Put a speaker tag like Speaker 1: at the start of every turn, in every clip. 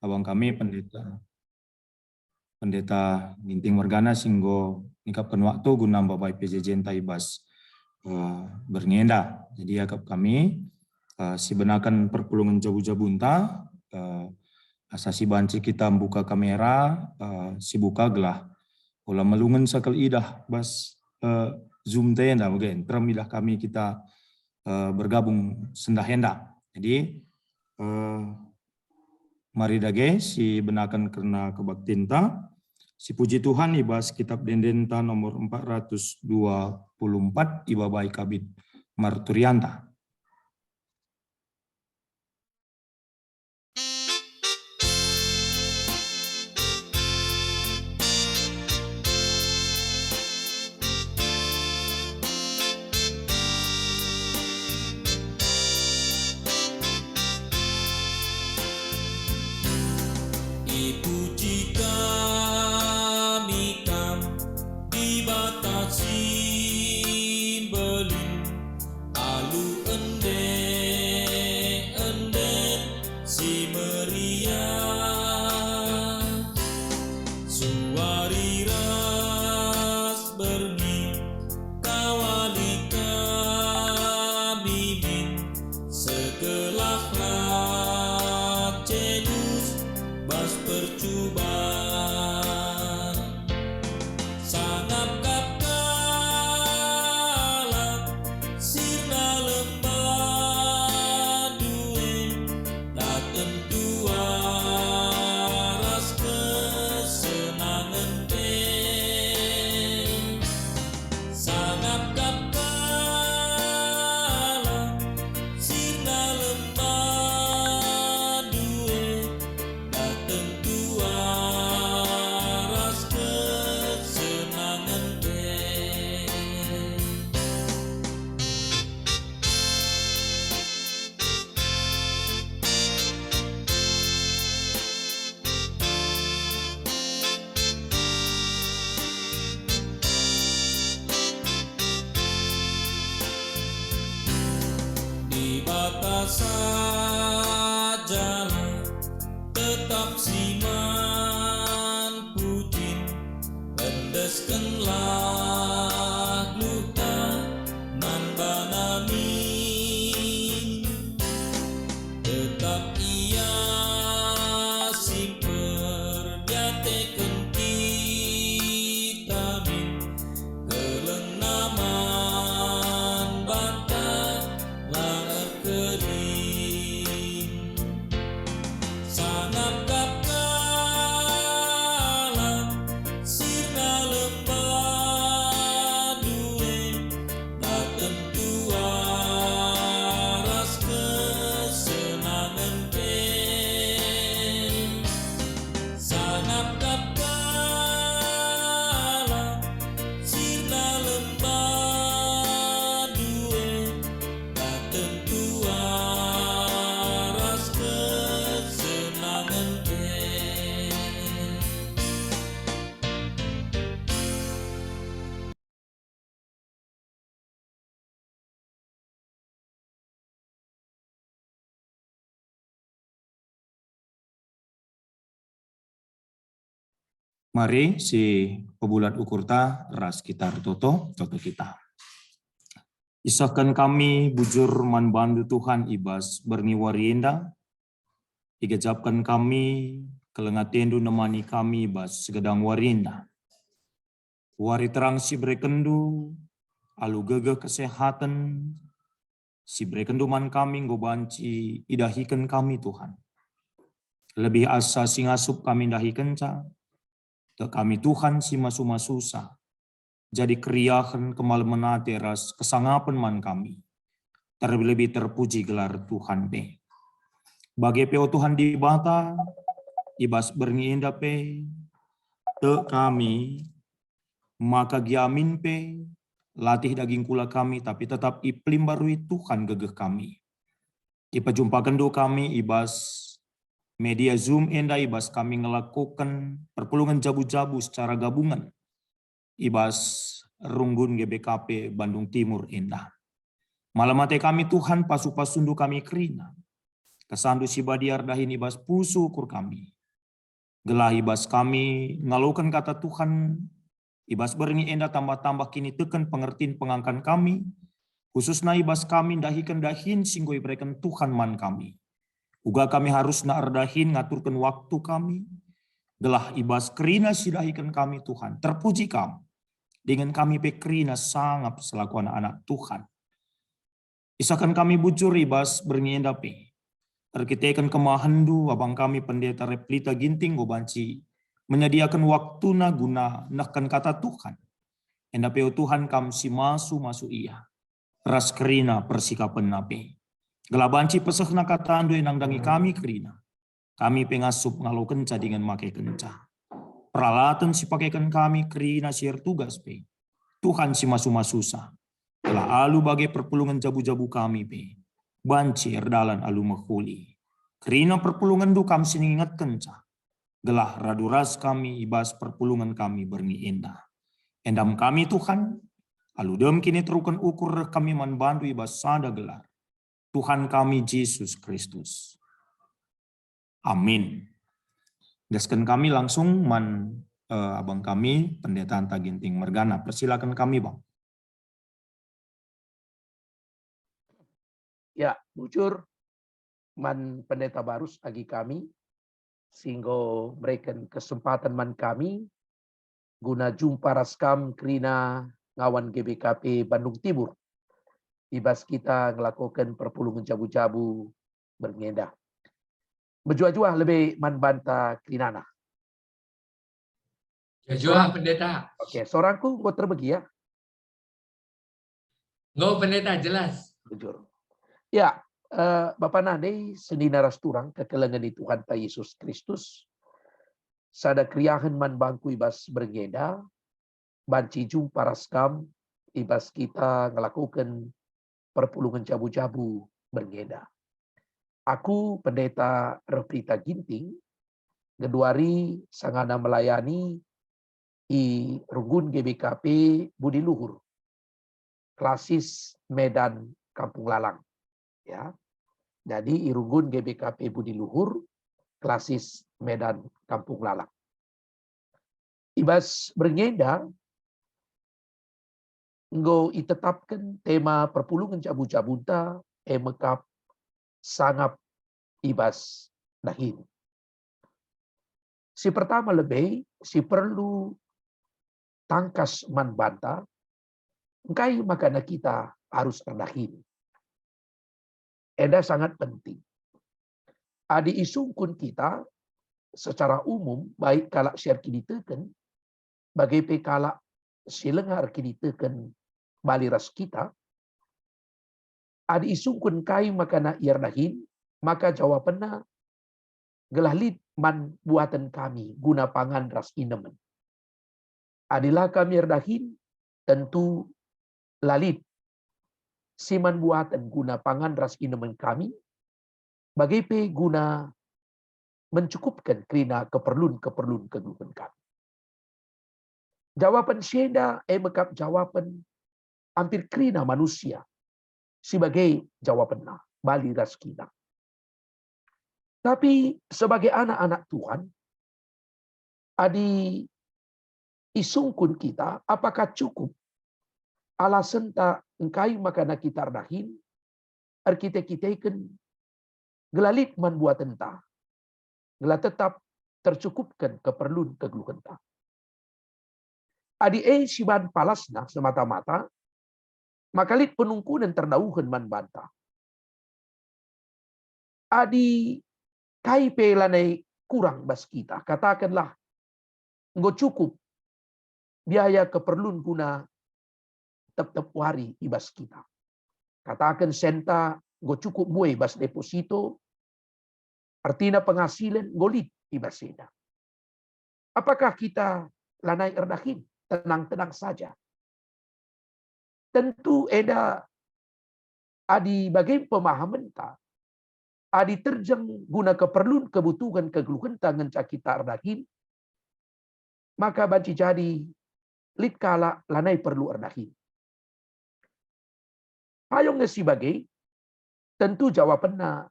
Speaker 1: abang kami pendeta Ginting Morgana singgo nikapkan waktu guna bapak PJJ Taibas berngenda. Jadi akap kami si benakan perpulungan jabu-jabu entah asasi banci kita buka kamera si buka gelah ulah melungan sakal idah bas zoom tenda mungkin teramidah kami kita bergabung sendah hendak. Jadi mari dage si benakan karena kebaktinta si puji Tuhan ibas kitab Dendenta nomor 424 ibabai kabit Marturianta. Mari si pebulat ukurta ras kita toto kita. Isahkan kami bujur man bandu Tuhan ibas berniwarienda. Igajapkan kami kelengatendu nemani kami ibas segedang warinda. Wari terang si brekendu alu gegeh kesehatan si brekendu man kami ngobanci idahikan kami Tuhan. Lebih asa singasup kami dahikan ca. Kami Tuhan si masu-masusa. Jadi keriahan kemal menate ras kesangapan man kami. Terlebih terpuji gelar Tuhan pe. Bagi peo Tuhan di bata, ibas berniinda pe, te kami, maka giamin pe, latih daging kula kami, tapi tetap iplim barui Tuhan gegeh kami. Ipa jumpa kendo kami, ibas media Zoom enda ibas kami ngelakukan perpulungan jabu-jabu secara gabungan. Ibas Runggun GBKP Bandung Timur enda. Malam mate kami Tuhan pasu-pasundu kami kerina. Kesandu si badiar dahin ibas pusu ukur kami. Gelah ibas kami ngalukan kata Tuhan, ibas berni enda tambah-tambah kini tekan pengertian pengangkan kami, khususnya ibas kami dahikan dahin singgo ibrekan Tuhan man kami. Uga kami harus na ardahin ngaturkan waktu kami, gelah ibas kerina sidahikan kami Tuhan. Terpuji kamu, dengan kami pekrina sangat selaku anak-anak Tuhan. Isakan kami bujur ibas bernyendapi. Terkitekan kemahandu abang kami pendeta Replita Ginting gobanci menyediakan waktu na guna nakkan kata Tuhan. Endapeo Tuhan kam si masu iya. Ras kerina persikapan nape. Gelabanci pesah na kata andu enang dangi kami kerina. Kami pengasup ngalau kenca dengan make kenca. Peralatan si pakaikan kami kerina siar tugas pe. Tuhan si masu-masusa. Telah alu bagai perpulungan jabu-jabu kami pe. Banci erdalan alu mahuli. Kerina perpulungan du kami siningat kenca. Gelah raduras kami ibas perpulungan kami berni indah. Endam kami Tuhan, aludem kini terukan ukur kami manbantu ibas sada gelar. Tuhan kami Yesus Kristus. Amin. Gaskan kami langsung abang kami pendeta Anta Ginting Mergana. Persilakan kami bang.
Speaker 2: Ya, bujur pendeta barus agi kami sehingga berikan kesempatan kami guna jumpa raskam kerina ngawan GBKP Bandung Timur. Ibas kita melakukan perpulungan jabu-jabu berngedah. Berjuah-juah lebih banta kerinana.
Speaker 3: Juah pendeta.
Speaker 2: Oke, seorangku gue terbagi ya.
Speaker 3: Nggak pendeta jelas.
Speaker 2: Bujur. Ya, Bapak Nade seni naras turang kekelengan di Tuhan Ta Yesus Kristus. Sada kriahan bangku ibas berngeda. Banci jumpa raskam ibas kita ngelakukan perpulungan jabu-jabu berngeda. Aku pendeta Replita Ginting. Geduari sangana melayani i Runggun GBKP Budi Luhur. Klasis Medan Kampung Lalang. Ya. Jadi Irungun GBKP Budi Luhur, klasis Medan Kampung Lalang. Ibas berngeda, nggo itetapkan tema perpulungan jabu-jabunta, emekap sangap ibas dahin. Si pertama lebih, si perlu tangkas manbanta, engkai makana kita harus terdahin. Eda sangat penting. Adi isungkun kita secara umum baik kalak share kini teken bagai pekalak silengar kini teken baliras kita. Adi isungkun kai makana iardahin maka jawabannya gelahlit man buatan kami guna pangan ras inemen. Adilah kami iardahin tentu lalit siman buatan guna pangan ras inemen kami bagai guna mencukupkan kerana keperluan kegeluhan kami. Jawapan syeda mekap jawapan hampir kerana manusia sebagai jawapan bali ras kita. Tapi sebagai anak-anak Tuhan adi isungkun kita apakah cukup alasan tak engkai makana kita ardahin kita ikan gelalit man buat entah gelah tetap tercukupkan keperluan kegeluhan tak. Adi siban palasna semata-mata makalit penungkunan terdauhan man bantah. Adi kai pelanai kurang bas kita. Katakanlah enggo cukup biaya keperluan guna tetap wari ibas kita. Katakan senta go cukup buai bas deposito, artinya penghasilan golit ibas seda. Apakah kita lanai erdahin? Tenang-tenang saja. Tentu eda adi bagai pemahaman ta, adi terjang guna keperluan kebutuhan kegeluhan tangan kita erdahin, maka banci jadi lit kala lanai perlu erdahin. Payong sebagai tentu jawabannya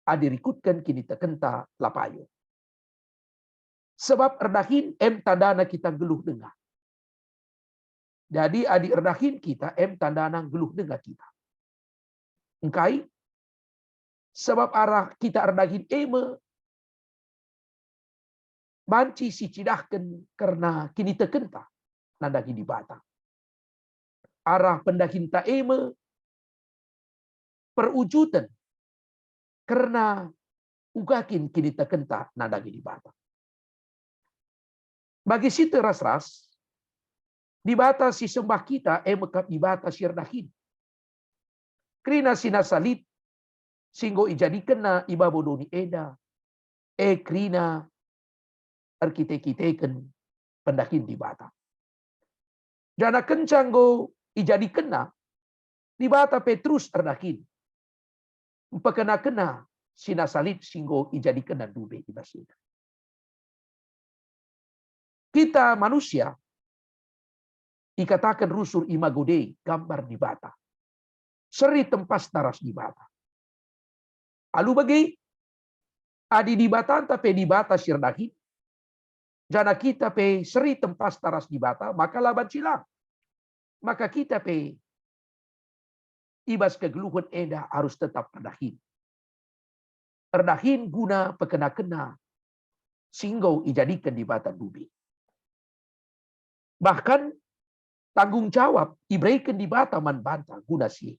Speaker 2: adirikutkan kini tekenta lapayo. Sebab erdahin tandana kita geluh dengar. Jadi adi erdahin kita tandana geluh dengar kita. Engkai sebab arah kita erdahin banci si cidahkan karena kini tekenta nandagi di bata. Arah pendahin ta perwujudan karena ugakin kini tekenta nandagi di bata. Bagi situ ras-ras di bata si sembah kita mekap di bata si erdahin. Krina sinasalit singgo ijadikan na ibabodoni eda. Krina arkite-kiteken pendakin di bata. Jana kencang go ijadikan na di bata Petrus erdahin. Pekena-kena sinasalit singgo ijadikan na dube ibasina. Kita manusia dikatakan rusur imago Dei, gambar di bata. Seri tempas taras di bata. Alu bagi adi di bata tapi di bata sirdahi. Jana kita pe seri tempas taras di bata, maka laban silang. Maka kita pe ibas kegeluhan eda harus tetap erdahin. Erdahin guna pekena-kena singgo ijadikan di bata dubi. Bahkan tanggung jawab diberikan di bata man banta guna si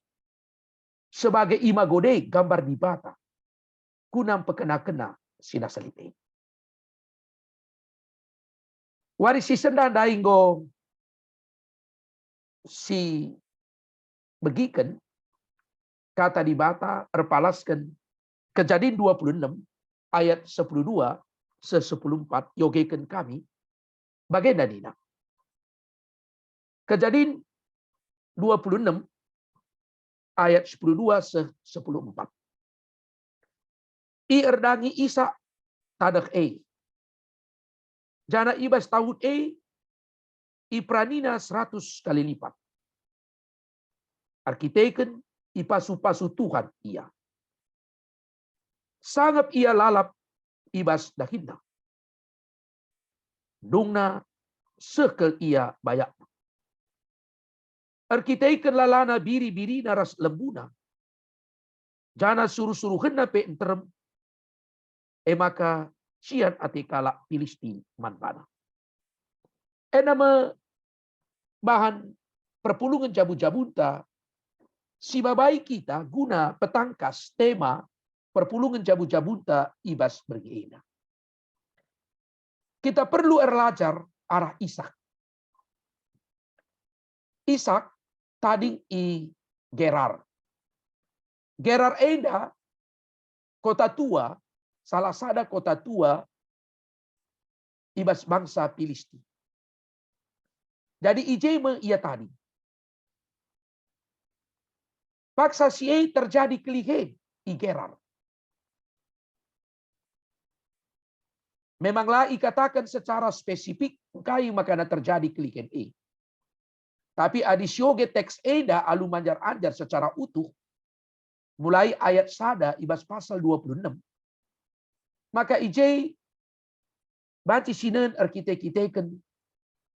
Speaker 2: sebagai imago Dei, gambar di bata guna pekena-kena sinasalite. Waris si sendang dainggo si begikan kata di bata erpalaskan Kejadian 26 ayat 12 se-14 yogekan kami bagaimana dina. Kejadian 26 ayat 12 se-14. I erdangi Isa tadak jana ibas tahun i pranina 100 kali lipat. Arkiteken i pasu-pasu Tuhan ia. Sangap ia lalap ibas dahinna. Dungna sekel ia bayak. Arkiteken lalana biri-biri naras lembuna. Jana suruh-suruhen pe enterem. Maka sian atikala Filistin manbana. Nama bahan perpulungan jabu-jabunta si babai kita guna petangkas tema perpulungan jabu-jabunta ibas bergeina. Kita perlu erlajar arah Ishak. Ishak tadi i Gerar. Gerar enda kota tua, salah sada kota tua ibas bangsa Filistin. Jadi ijeme ia tadi. Paksa siye terjadi kelihen i Gerar. Memanglah ikatakan secara spesifik kai makana terjadi kelihen Tapi adisyoge teks eda alu manjar-anjar secara utuh mulai ayat sada ibas pasal 26. Maka ijai banci sinen arkite-kiteken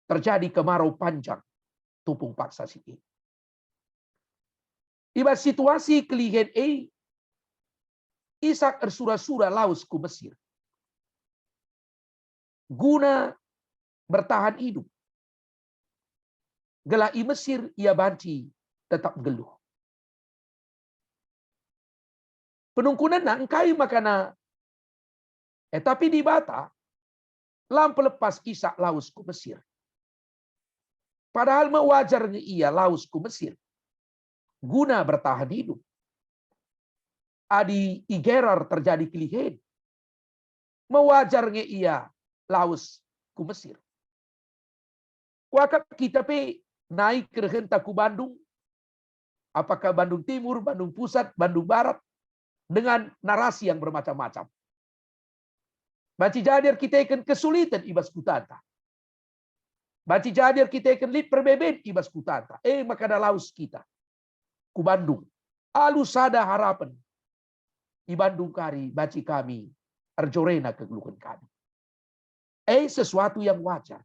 Speaker 2: terjadi kemarau panjang tupung paksa sini. Ibas situasi kelihen Ishak ersura-sura laus ku Mesir. Guna bertahan hidup. Gelah i Mesir ia banci tetap geluh. Penungkunan na engkai makana tapi di bata lam pelepas Ishak laus ku Mesir. Padahal mewajarnya ia laus ku Mesir guna bertahan hidup. Adi i Gerar terjadi kelihen. Mewajarnya ia laus ku Mesir. Wakak kita pe naik ke rehenta ku Bandung. Apakah Bandung Timur, Bandung Pusat, Bandung Barat. Dengan narasi yang bermacam-macam. Banci jadir kita ikan kesulitan ibas kutanta. Banci jadir kita ikan lit perbeben ibas kutanta. Maka ada laus kita. Ku Bandung. Alu sada harapan. Di Bandung kari, banci kami. Arjorena kegeluhan kami. Sesuatu yang wajar.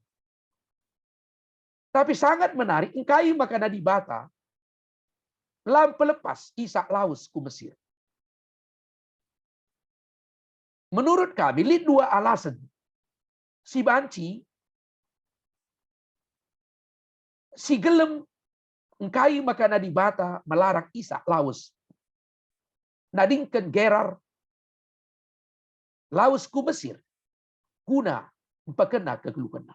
Speaker 2: Tapi sangat menarik, engkai makana di bata, lam pelepas Ishak laus ku Mesir. Menurut kami, lihat dua alasan. Si banci, si gelem, engkai makana di bata melarang Ishak laus. Nadingken Gerar laus ku Mesir. Guna empakena kegelukena.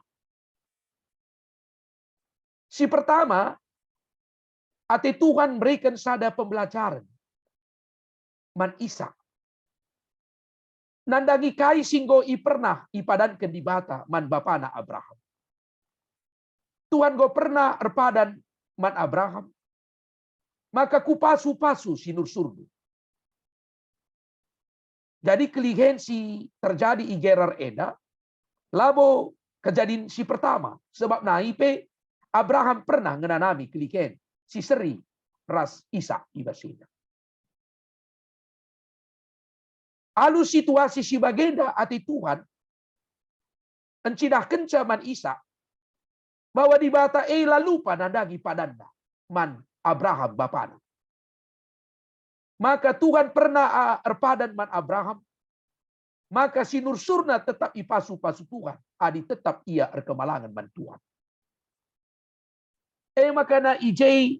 Speaker 2: Si pertama, ate Tuhan berikan sada pembelajaran. Man Ishak. Nandangi kai singgo i pernah ipadankan di bata man bapana Abraham. Tuhan go pernah erpadan man Abraham. Maka kupasu-pasu sinur surga. Jadi kelihen si terjadi i Gerar eda. Labo kejadian si pertama. Sebab naipe Abraham pernah ngenanami kelihen si seri ras Ishak ibasina. Alu situasi si bagenda ati Tuhan encidah kencaman Ishak bahwa di bata lalu panandangi padanda man Abraham bapana. Maka Tuhan pernah erpadan man Abraham. Maka si nur surna tetap ipasu-pasu Tuhan. Adi tetap ia erkemalangan man Tuhan. Makana ijai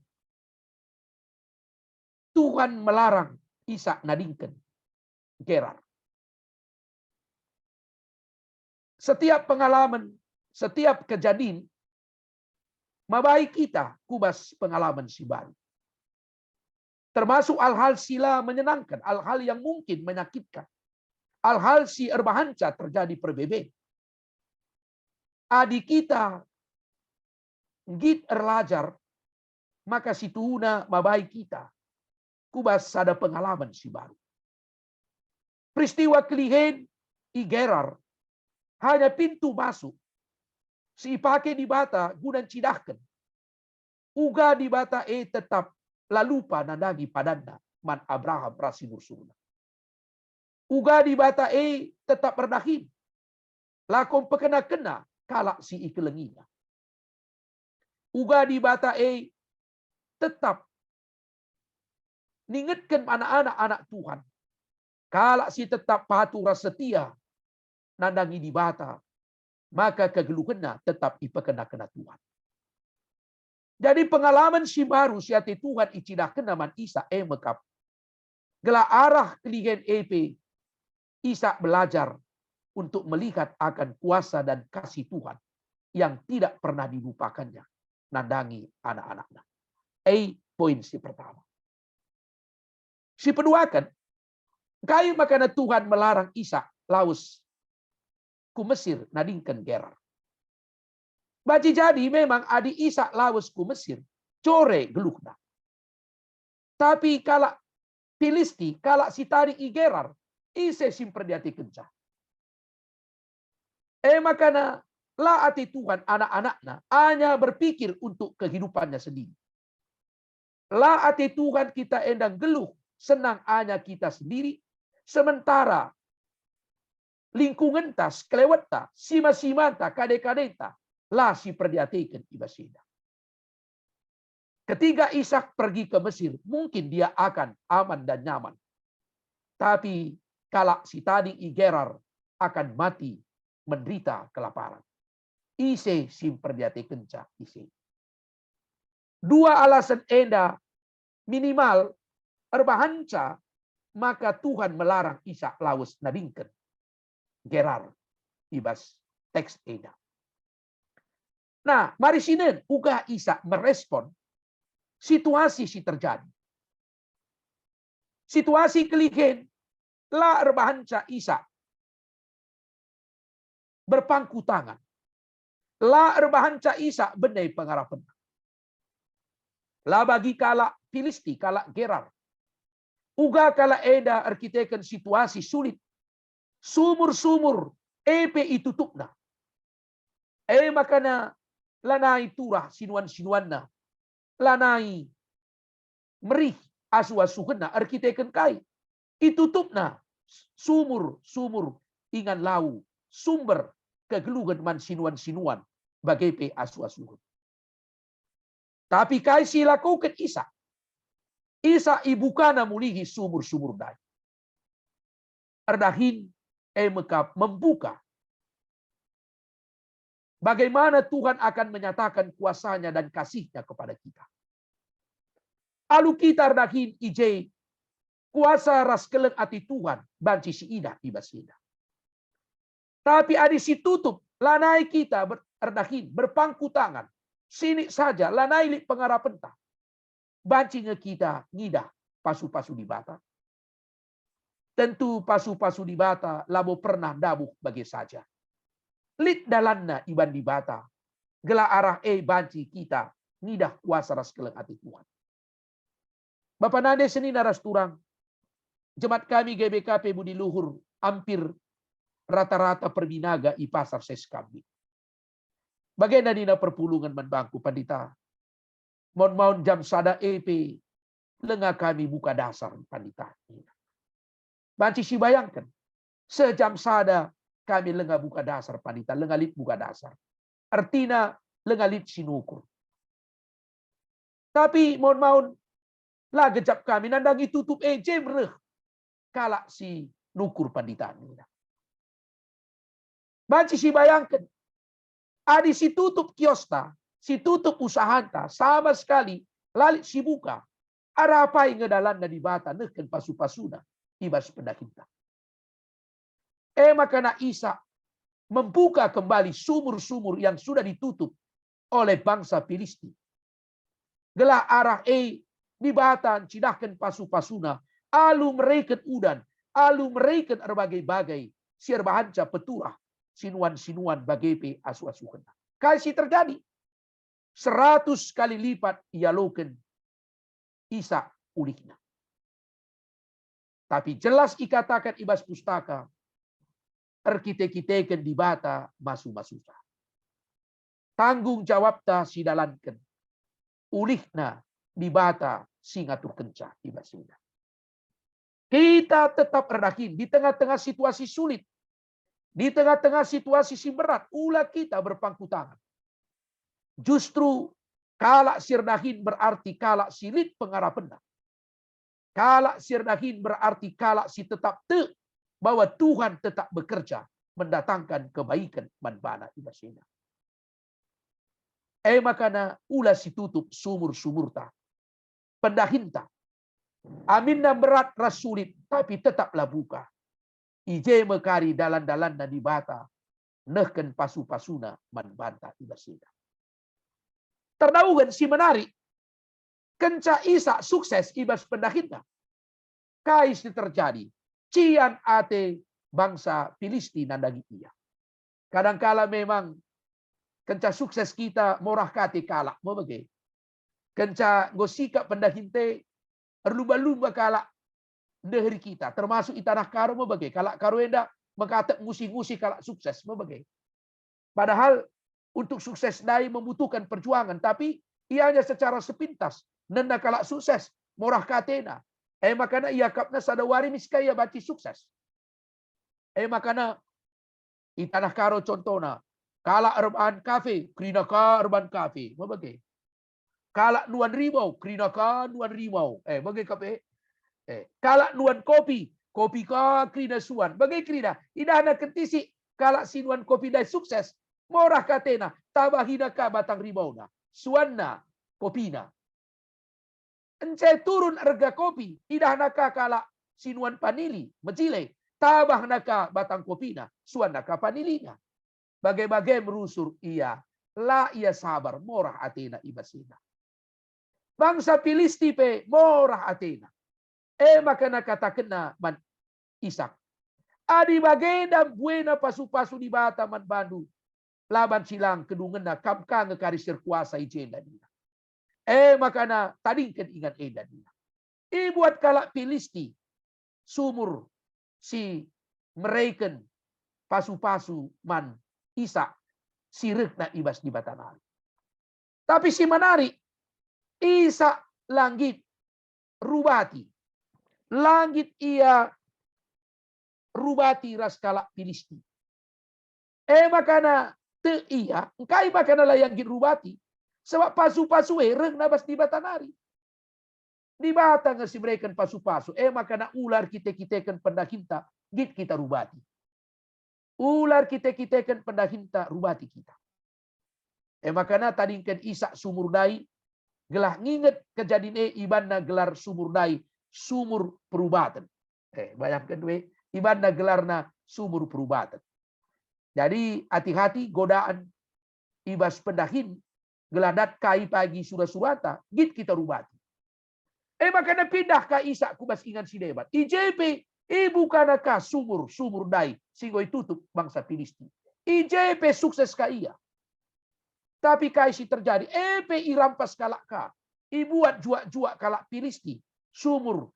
Speaker 2: Tuhan melarang Ishak nadingken Gerar. Setiap pengalaman, setiap kejadian, mabai kita kubas pengalaman si baru. Termasuk hal-hal sila menyenangkan, hal-hal yang mungkin menyakitkan. Hal-hal si erbahanca terjadi perbeben. Adi kita git erlajar, maka situna mabai kita kubas ada pengalaman si baru. Peristiwa kelihen i Gerar hanya pintu masuk. Si pakai di bata gunan cidahkan. Uga di bata tetap lalupa nandangi padanda man Abraham rasinur surna. Uga di bata tetap berdahin. Lakom pekena-kena kalak si ikelengina. Uga di bata tetap ningetkan anak-anak Tuhan. Kalak si tetap patuh setia nandangi di bata, maka kegelukena tetap ipekena-kena Tuhan. Jadi pengalaman si baru si hati Tuhan icidah kenaman Ishak mekap. Gela arah kelihen Ishak belajar untuk melihat akan kuasa dan kasih Tuhan yang tidak pernah dilupakannya nandangi anak-anaknya. Poin si pertama. Si kedua kan, kai makana Tuhan melarang Ishak laus ku Mesir nadingken Gerar. Baji jadi memang adi Ishak laus ku Mesir, core gelukna. Tapi kalau Filisti, kalau si tarik i Gerar, ise simperdiati kencah. Makana la ati Tuhan anak-anaknya hanya berpikir untuk kehidupannya sendiri. La ati Tuhan kita endang geluh, senang hanya kita sendiri, sementara lingkungan tas, kelewata, sima-simanta, kade-kadeta, lah si perdiatikan ibasida. Ketika Ishak pergi ke Mesir, mungkin dia akan aman dan nyaman. Tapi kalau si tadi i Gerar akan mati, menderita kelaparan. Ise sim perdiatikan cak ise. Dua alasan enda minimal erbahanca, maka Tuhan melarang Ishak laus nadingken Gerar ibas teks eda. Nah, mari sinen uga Ishak merespon situasi si terjadi. Situasi kelihen la erbahanca Ishak berpangku tangan. La erbahanca Ishak benai pengarapan. La bagi kala Filisti, kala Gerar. Uga kala eda arkiteken situasi sulit. Sumur-sumur itu tutupna. Makana lanai turah sinuan-sinuanna. Lanai merih asu-asuhena arkiteken kai. Itutupna sumur-sumur ingan lau. Sumber kegelungan man sinuan-sinuan bagai pe asu-asuhun. Tapi kai si lakukan Isa. Isa ibu kana mulihi sumur-sumur dai. Erdahin mekap membuka bagaimana Tuhan akan menyatakan kuasanya dan kasihnya kepada kita. Alu kita erdahin ije kuasa ras keleng ati Tuhan banci si ida ibasina. Tapi adi si tutup lanai kita erdahin berpangku tangan. Sini saja lanai li pengarapan ta. Banci nge kita ngidah pasu-pasu di bata. Tentu pasu-pasu di bata labo pernah dabuh bagi saja. Lit dalanna iban di bata. Gela arah banci kita ngidah kuasa ras keleng ati Tuhan. Bapak nade seni naras turang. Jemaat kami GBKP Budi Luhur hampir rata-rata perbinaga i pasar Seskambi. Bagaimana dina perpulungan menbangku pandita. Mon jam sada EP lenga kami buka dasar pandita. Banci si bayangkan. Sejam sada kami lenga buka dasar pandita. Lenga lit buka dasar. Artinya lenga lit sinukur. Tapi mon lah gejap kami nandangi tutup jem reh. Kalak si nukur pandita. Banci si bayangkan. Adi si tutup kiosta. Si tutup usahanta. Sama sekali. Lalit si buka. Ada apa yang ngedalan di bata. Neken pasu-pasuna. Ibas pendakinta. Makana Isa membuka kembali sumur-sumur yang sudah ditutup oleh bangsa Filisti. Gelah arah di batan cidahkan pasu-pasuna. Alu mereken udan. Alu mereken berbagai-bagai. Siar bahanca peturah. Sinuan-sinuan bagai pe asu-asuhan. Kasih terjadi. 100 kali lipat ia loken Isa ulihna. Tapi jelas ikatakan ibas pustaka. Erkite-kiteken di bata masu-masuta. Tanggung jawab ta sidalankan. Ulihna di bata singatur kenca ibasina. Kita tetap redahin di tengah-tengah situasi sulit. Di tengah-tengah situasi si berat. Ulah kita berpangku tangan. Justru kalak sirdahin berarti kalak silit pengarapan. Kalak sirdahin berarti kalak si tetap bahwa Tuhan tetap bekerja mendatangkan kebaikan manbana ibasina. Makana ulah si tutup sumur-sumur ta. Pendahinta. Aminna berat rasulit tapi tetaplah buka. Ije mekari dalan-dalan na di bata. Nehken pasu-pasuna manbanta ibasina. Terdaugan si menarik. Kenca Isa sukses ibas pendahinta. Kais terjadi. Cian ate bangsa Filisti nandagi ia. Kadangkala memang kenca sukses kita morah kate kalak. Mau bagai. Kenca gosika pendahinte erlumba-lumba kalak deheri kita. Termasuk itanah karo mau bagai. Kalak karo enda mengkatek ngusi-ngusi kalak sukses. Mau bagai. Padahal untuk sukses dai membutuhkan perjuangan. Tapi ianya secara sepintas. Nenda kalak sukses. Morah katena. Makana ia kapna sadawari miskaya baci sukses. Makana itanah karo contohna. Kalak urban cafe. Krina ka urban cafe. Mau bagai. Kalak nuan rimau. Krina ka nuan rimau. Bagai kape. Kalak nuan kopi. Kopi ka krina suan. Bagai krina. Idana ketisi. Kalak sinuan kopi dai sukses. Morah katena. Tabahina ka batang rimau na. Suanna kopina. Encai turun harga kopi. Idah naka kala sinuan panili. Mejile. Tabah naka batang kopina. Suan naka panilinya. Bagai-bagai merusur ia. La ia sabar. Morah Athena ibasina. Bangsa Filisti pe. Morah Athena. Makana katakan na man Isak. Adi bagenda buena pasu-pasu di bata man bandu. Laban silang kedungan na kamka ngekarisir kuasa ijenda nina. Makana tadingkan ingat eda nina. Buat kalak Filisti. Sumur si mereken pasu-pasu man Isa. Sirik na ibas di batanari. Tapi si menarik. Isa langit rubati. Langit ia rubati ras kalak Filisti. Makana te iya, engkai makana lah yang girubati. Sebab pasu-pasu reng nabas di batanari. Di bata ngasi mereka pasu-pasu. Makana ular kita-kita pendahinta, git kita rubati. Ular kita-kita pendahinta rubati kita. Makana tadingkan Isa sumur dai, gelah nginget kejadian ibanna gelar sumur dai, sumur perubatan. Bayangkan we, ibanna gelarna sumur perubatan. Jadi hati-hati godaan ibas pendahin, geladat kai pagi surata, git kita rubati. Makana pindah ka Isa kubas ingan si debat. IJP, bukanakah sumur dai, singgoy tutup bangsa Filisti. IJP sukses ka iya. Tapi kai si terjadi, irampas kalak ka. Ibuat juak-juak kalak Filisti. Sumur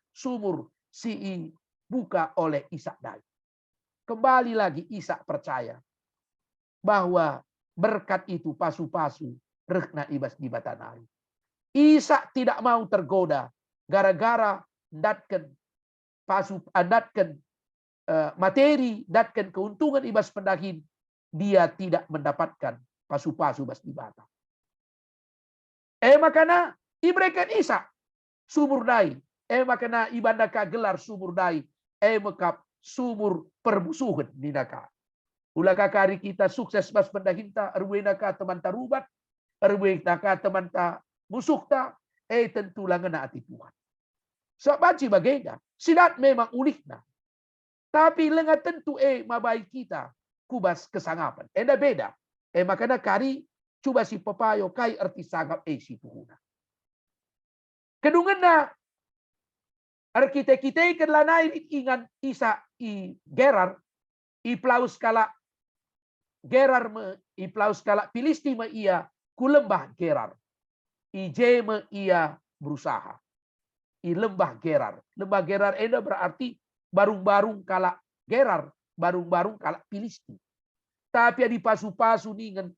Speaker 2: si buka oleh Isa dai. Kembali lagi Isa percaya bahwa berkat itu pasu-pasu rekna ibas di batanari. Isa tidak mau tergoda gara-gara datkan materi, datkan keuntungan ibas pendahin, dia tidak mendapatkan pasu-pasu bas di bata. Makana ibrekan Isa sumur dai. Makana ibandaka gelar sumur dai. Mekap sumur permusuhan ninaka. Ulaka kari kita sukses bas pendahinta, arwenaka teman tarubat, arwenaka teman ta musukta, tentu langana ati Tuhan. So baci bagainya, sidat memang ulikna. Tapi lenga tentu mabai kita kubas kesangapan. Enda beda. Makana kari coba si papayo kai arti sangap si tuhuna. Kedungan arkitek-kitek kelanai ingan Isa Gerar, plaus kala Gerar plaus kala Filisti ia kulembah Gerar. Ia berusaha. Lembah Gerar. Lembah Gerar enda berarti barung-barung kala Gerar, barung-barung kala Filisti. Tapi adi pasu-pasu ningan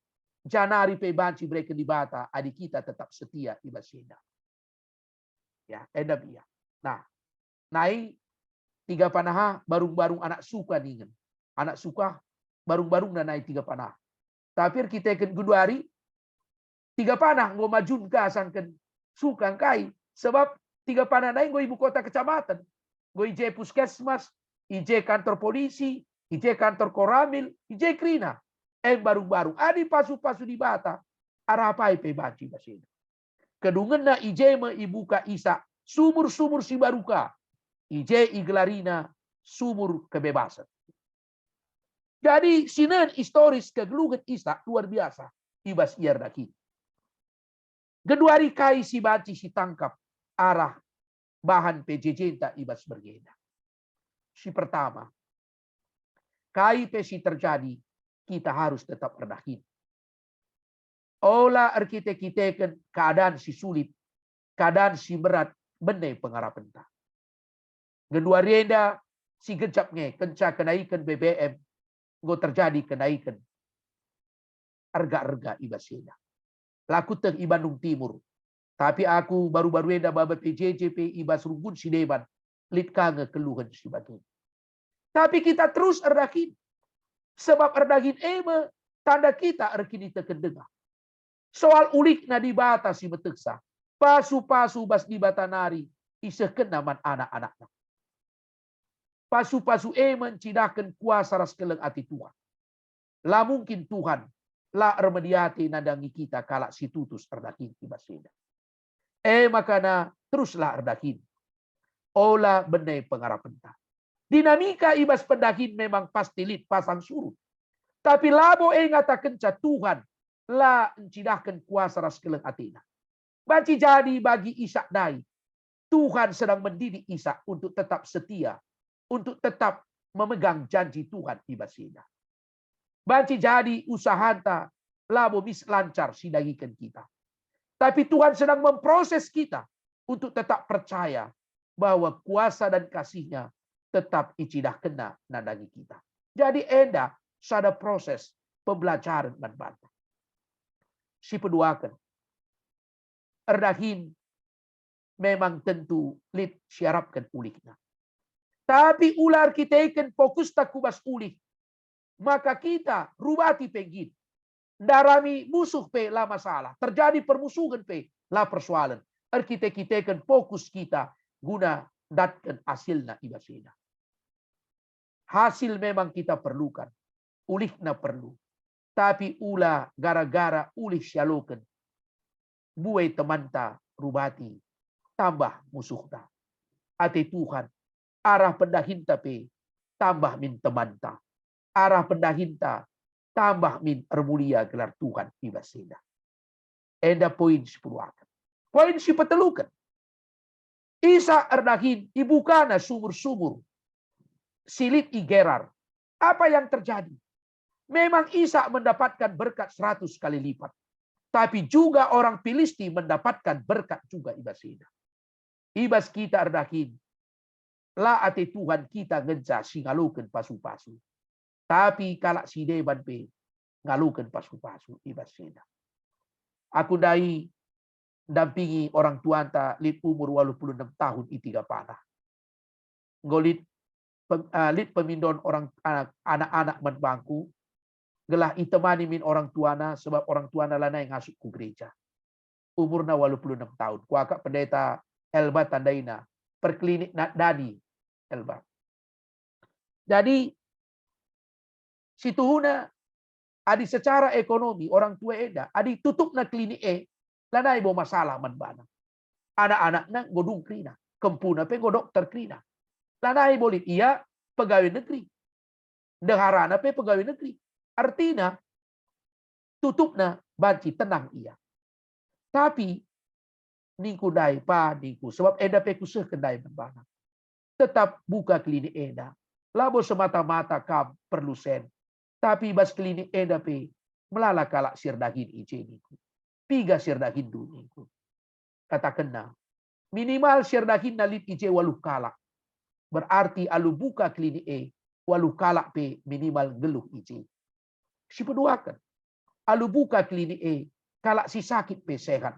Speaker 2: janari pe banci mereka di bata, adi kita tetap setia ibasina. Ya, enda biya. Nah, naik 3 panaha barung-barung anak suka ningan. Anak suka barung-barung na naik 3 panah. Tapi kita ken guduari 3 panah ngo majun ka sangken suka kai sebab 3 panah naik ngo ibu kota kecamatan. Ngo ije puskesmas, ije kantor polisi, ije kantor koramil, ije krina. Barung-barung adi pasu-pasu di bata arapai pe banci basina. Kedungan na ije me ibuka Isa sumur-sumur si baruka. Ije iglarina sumur kebebasan. Jadi sinan historis kegelugan Isa luar biasa. Ibas iar daki. Geduari kai si banci si tangkap arah bahan PJJ ibas bergeda. Si pertama, kai si terjadi, kita harus tetap berdahin. Olah arkitek-kiteken keadaan si sulit, keadaan si berat, benih pengharapan ta. Kedua renda si gejapnya kenca kenaikan BBM, ngo terjadi kenaikan harga-harga ibasena. Laku teng i Bandung Timur. Tapi aku baru-baru renda babat PJJP ibas rugun si deban, lit kange keluhan si batu. Tapi kita terus erdakin. Sebab erdakin tanda kita erkini tekendengar. Soal ulik na di bata si beteksa. Pasu-pasu bas di batanari isa kenaman anak-anaknya. Pasu-pasu mencidakan kuasa ras keleng ati Tuhan. La mungkin Tuhan la remediati nadangi kita kalak si tutus erdakin ibasena. Makana teruslah erdakin. Ola benai pengharapan ta. Dinamika ibas pendakin memang pasti lit pasang surut. Tapi labo ngata kenca Tuhan la encidahkan kuasa ras keleng atina. Banci jadi bagi Isa dai. Tuhan sedang mendidik Isa untuk tetap setia. Untuk tetap memegang janji Tuhan ibasina. Banci jadi usahanta labo bis lancar sidagikan kita. Tapi Tuhan sedang memproses kita untuk tetap percaya bahwa kuasa dan kasih-Nya tetap icidah kena nadangi kita. Jadi enda sada proses pembelajaran dan bantah. Si peduakan. Erdahin memang tentu lit syarapkan ulikna. Tapi ular kita ikan fokus tak kubas ulik. maka kita rubati penggin. Darami musuh pe lah masalah. Terjadi permusuhan pe lah persoalan. Kita kan fokus kita guna datkan hasilna ibasina. Hasil memang kita perlukan. Ulihna perlu. Tapi ulah gara-gara ulih syalokan. Buai temanta rubati. Tambah musuhta. Ate Tuhan. Arah pendahinta pe. Tambah min temanta. Arah pendahinta. Tambah min ermulia gelar Tuhan ibasina. Enda poin 10 akan. Poin 10 petelukan. Isa erdahin ibukana sumur-sumur. Silit igerar. Apa yang terjadi? Memang Isa mendapatkan berkat 100 kali lipat. Tapi juga orang Filisti mendapatkan berkat juga ibasina. Ibas kita erdahin. La ate Tuhan kita ngeja singalukan pasu-pasu. Tapi kalak si deban pe ngalukan pasu-pasu ibasina. Aku dai dampingi orang tua anta lit umur 86 tahun itiga panah. Ngolit lit pemindon orang anak-anak menbangku gelah itemani min orang tuana sebab orang tuana lana yang ngasuk ku gereja. Umurna 86 tahun. Kuaka pendeta Elba tandaina perklinik Dani Elba. Jadi situhuna adi secara ekonomi orang tua eda adi tutup na klinik lanai bo masalah manbana. Anak-anaknya godung krina, kempuna pe dokter krina. Lanai bolit ia pegawai negeri. Dengarana pe pegawai negeri. Artinya tutupna banci tenang ia. Tapi ningku dai pa ningku sebab eda pe kuseh kendai manbana. Tetap buka klinik eda. Labo semata-mata kam perlu sen. Tapi bas klinik eda pe melala kalak sirdahin ije niku. Piga sirdahin du niku. Katakan na. Minimal sirdahin nalit ije waluh kalak. Berarti alu buka klinik waluh kalak pe minimal geluh ije. Si peduakan. Alu buka klinik kalak si sakit pe sehat.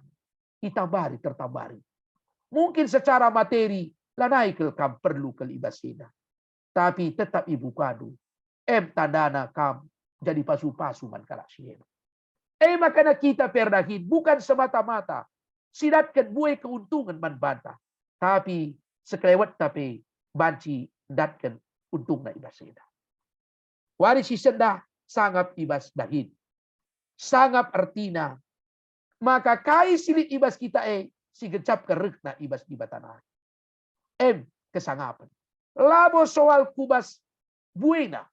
Speaker 2: Itabari tertabari. Mungkin secara materi lanai kam perlu kelibasina. Tapi tetap ibu kadu. Tandana kam jadi pasu-pasu man kalak siena. Makanya kita perdahin bukan semata-mata sidatkan buai keuntungan man banta. Tapi sekelewat tapi banci datkan untung na ibasina. Waris senda sangat ibas dahin. Sangat artina. Maka kai silit ibas kita si gecap kerek na ibas di batanah. Kesangapan. Labo soal kubas buena.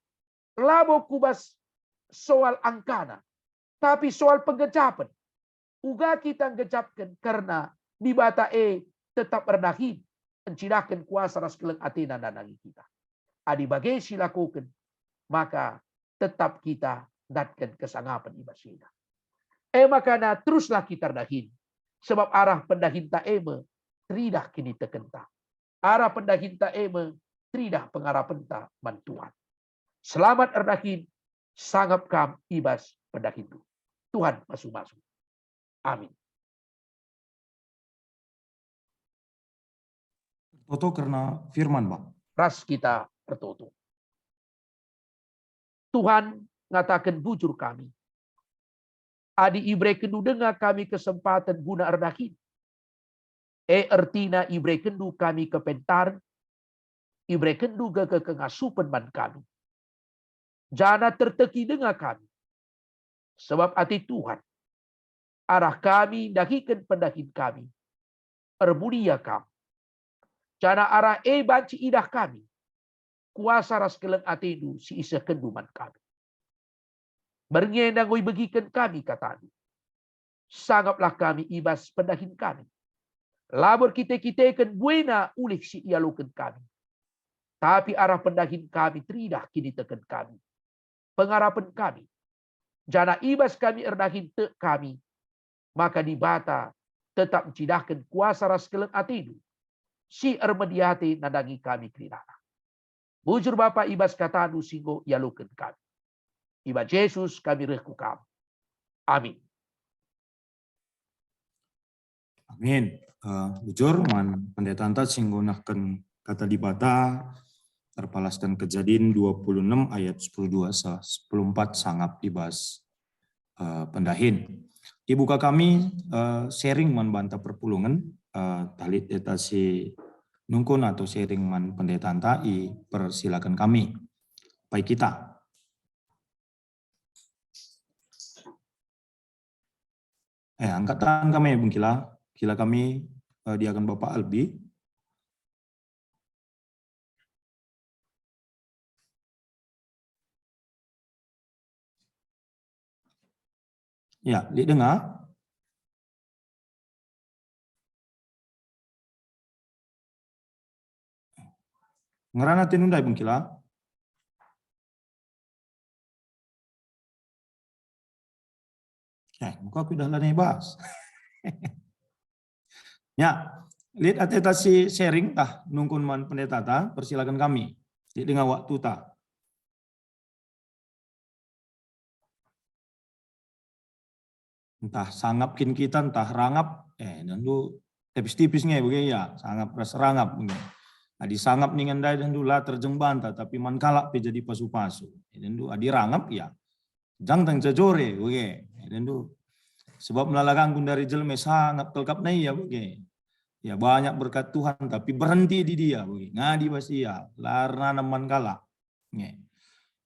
Speaker 2: Labo kubas soal angkana. Tapi soal penggecapan. Uga kita ngecapkan karena di bata tetap berdahin. Encilahkan kuasa ras keleng Athena danangi kita. Adi bagai silakukan. Maka tetap kita datkan kesangapan ibasina. Makana teruslah kita dahin. Sebab arah pendahin ta teridah kini tekenta. Arah pendahin ta teridah pengarapan ta bantuan. Selamat erdahin, sangat kam ibas pendahin tu. Tuhan masuk-masuk. Amin.
Speaker 1: Toto karena firman Bang.
Speaker 2: Ras kita bertutup. Tuhan ngatakan bujur kami. Adi ibre kendu dengar kami kesempatan guna erdahin. Ertina ibre kendu kami kepentar. Ibre kendu ke kengasupan man kami. Jana terteki dengar kami. Sebab hati Tuhan. Arah kami dahikan pendahin kami. Ermulia kami. Jana arah banci idah kami. Kuasa ras keleng atedu si isa kenduman kami. Bernyenangoi begikan kami katani. Sanggaplah kami ibas pendahin kami. Labor kita kan buena ulih si ialukan kami. Tapi arah pendahin kami teridah kini tekan kami. Pengarapan kami. Jana ibas kami erdahin te kami. Maka di bata tetap mencidahkan kuasa ras keleng atedu. Si ermediate nadangi kami kelinana. Bujur Bapa ibas katanu singgo ialukan kami. Iba Yesus kami rehku kami. Amin.
Speaker 1: Amin. Bujur man pendeta anta singgunahkan kata di bata terpalaskan Kejadian 26 ayat 10-2 14 sangap ibas pendahin. Dibuka kami sharing man banta perpulungan talit etasi nungkun atau sharing man pendeta antai persilakan kami. Baik kita. Angkat tangan kami Bung Kila. Kila kami diakan Bapak Albi. Ya, didengar. Ngerana tinundai Bung Kila. Muka aku dah lanai bahas. Ya, lihat atletasi sharing tah nungkun man pendeta ta, persilakan kami. Di dengan waktu ta. Entah sangap kin kita, entah rangap, dan lu tipis-tipisnya begini ya, sangap ras rangap begini. Adi sangap nih ngandai dan dulu terjemban ta, tapi man kalak pe jadi pasu-pasu. Dan du adi rangap ya, jang tang jajore begini. Dan du sebab melalakan dari jelme sangat kelkap nih ya begini. Ya banyak berkat Tuhan tapi berhenti di dia begini. Ngadi pasti ya, larna man kalak.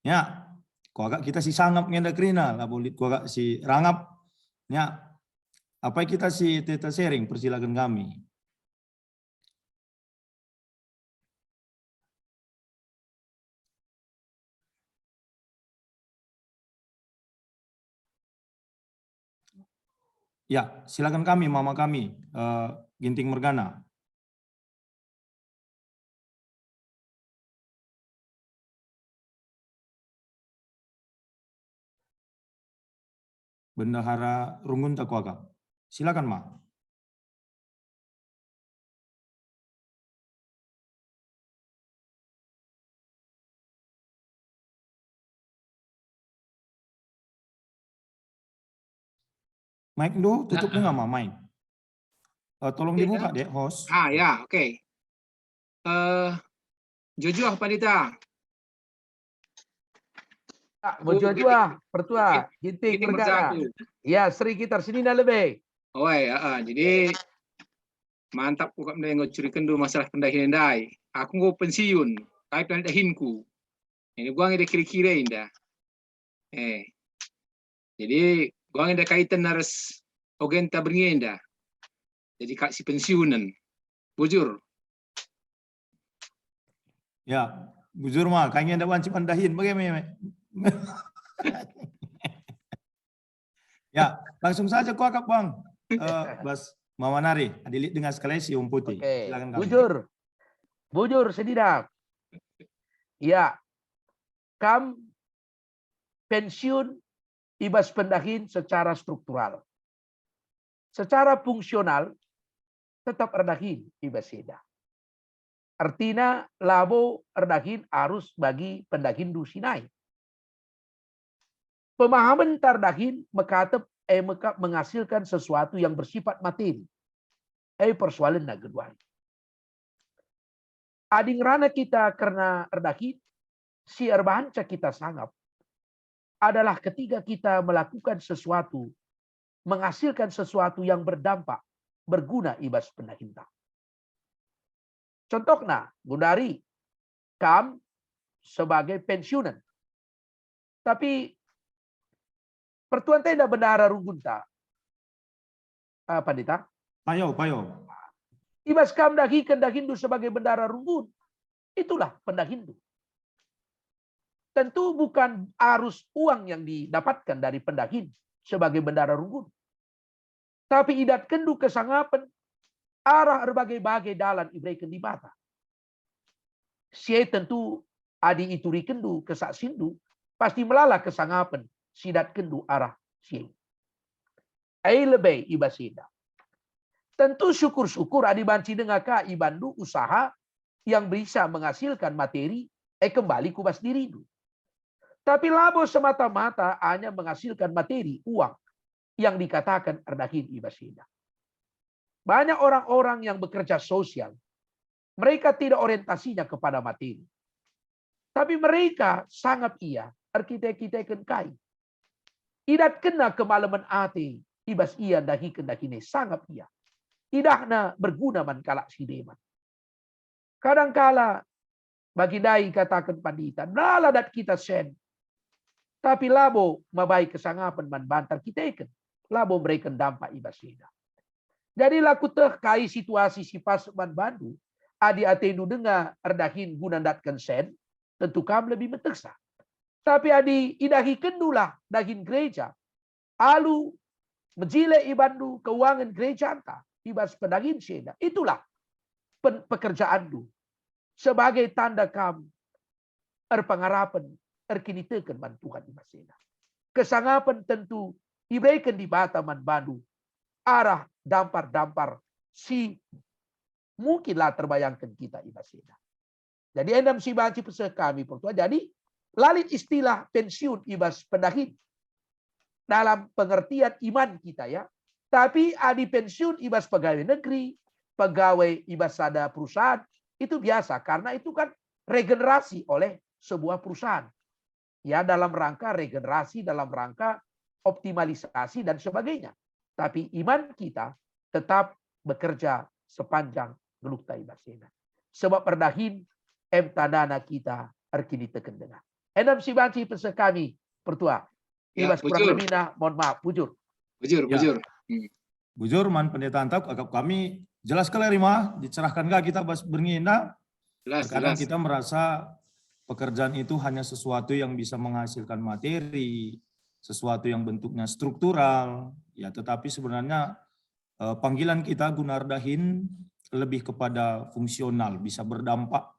Speaker 1: Ya, kau agak kita si sangap ngenda krina lah boleh kau agak si rangap. Ya, apa kita si teta sharing, persilakan kami. Ya, silakan kami, mama kami, Ginting Mergana. Bendahara Rungun Takwagap. Silakan, Ma. Mic dulu, tutup enggak, Ma, mic. Tolong dibuka deh, host.
Speaker 4: Ya, oke. Jujur Pandita.
Speaker 2: Berjua-jua, pertua, Ginting Mergana. Ya, Sri kita sini dah lebih.
Speaker 4: Oh ya, jadi mantap kok mendengar curikan dulu masalah pendahian dai. Aku mau pensiun, kai pendahinku. Ini gua ngide kira-kira indah. Jadi gua ngide kaitan harus ogen tabernya indah. Jadi kak si pensiunan. Bujur.
Speaker 1: Ya, bujur mah, kayaknya ada wancip andahin, bagaimana? Ya, langsung saja kok Kak Bang. Bas Mama Nari, adilik dengan sekali si Putih.
Speaker 2: Oke,
Speaker 1: Silakan kami.
Speaker 2: bujur sedidap. Ya, kam pensiun ibas pendahin secara struktural. Secara fungsional, tetap erdahin ibas seda. Artinya, labo erdahin harus bagi pendahin dusinai. Pemahaman tardahin menghasilkan sesuatu yang bersifat materi. Persoalan na kedua. Ading rana kita karena erdahin, si erbahanca kita sangap adalah ketika kita melakukan sesuatu, menghasilkan sesuatu yang berdampak, berguna ibas pendahinta. Contohnya, Gundari, kam sebagai pensiunan. Tapi pertuan tenda bendahara Rungunta. Pandita?
Speaker 1: Payo.
Speaker 2: Ibas kam dagi kendahindu sebagai bendahara Runggun. Itulah pendahindu. Tentu bukan arus uang yang didapatkan dari pendahin sebagai bendahara Runggun. Tapi idat kendu kesangapan arah berbagai-bagai dalan ibrei kendi mata. Sie tentu adi ituri kendu kesak sindu pasti melala kesangapan sidat kendu arah sie. Lebih ibasida. Tentu syukur-syukur adi banci dengan ka ibandu usaha yang bisa menghasilkan materi kembali kubas diridu. Tapi labo semata-mata hanya menghasilkan materi, uang yang dikatakan erdahin ibasida. Banyak orang-orang yang bekerja sosial, mereka tidak orientasinya kepada materi. Tapi mereka sangat iya arkitek-arkitek kai. Idat kena kemalaman ate ibas iya dahi kendakine sangat iya. Idahna berguna man kalak sideman. Kadangkala bagi dai katakan pandita, nala dat kita sen. Tapi labo mabai kesangapan man bantar kita ikan. Labo mereka dampak ibasida. Jadi laku teh kai situasi si pas man bandu. Adi atendu dengar erdahin gunandatkan sen. Tentu kam lebih menteksa. Tapi adi idahi kendulah dahin gereja. Alu menjile ibandu keuangan gereja anta. Ibas pedagin seda. Itulah pekerjaan du. Sebagai tanda kam erpengarapan erkinitekan man Tuhan ibasena. Kesangapan tentu ibaikan di bataman bandu. Arah dampar-dampar si mungkinlah terbayangkan kita ibasena. Jadi endam si banci pesek kami pertua. Jadi lalit istilah pensiun ibas pendahin dalam pengertian iman kita ya. Tapi adi pensiun ibas pegawai negeri, pegawai ibas ada perusahaan itu biasa karena itu kan regenerasi oleh sebuah perusahaan. Ya dalam rangka regenerasi, dalam rangka optimalisasi dan sebagainya. Tapi iman kita tetap bekerja sepanjang gelukta ibasena. Sebab perdahin tadana kita arkini teken dengar. Enam si banci pesek kami pertua.
Speaker 4: Ya,
Speaker 2: Ibas kurang
Speaker 4: bujur.
Speaker 2: lebih nah, mohon maaf, bujur.
Speaker 4: Bujur,
Speaker 1: Ya.
Speaker 4: bujur.
Speaker 1: Bujur man pendeta antap agak kami jelas kali Rima dicerahkan gak kita bas bernginda.
Speaker 4: Jelas,
Speaker 1: Terkadang
Speaker 4: jelas.
Speaker 1: kita merasa pekerjaan itu hanya sesuatu yang bisa menghasilkan materi, sesuatu yang bentuknya struktural, ya tetapi sebenarnya panggilan kita Gunardahin lebih kepada fungsional, bisa berdampak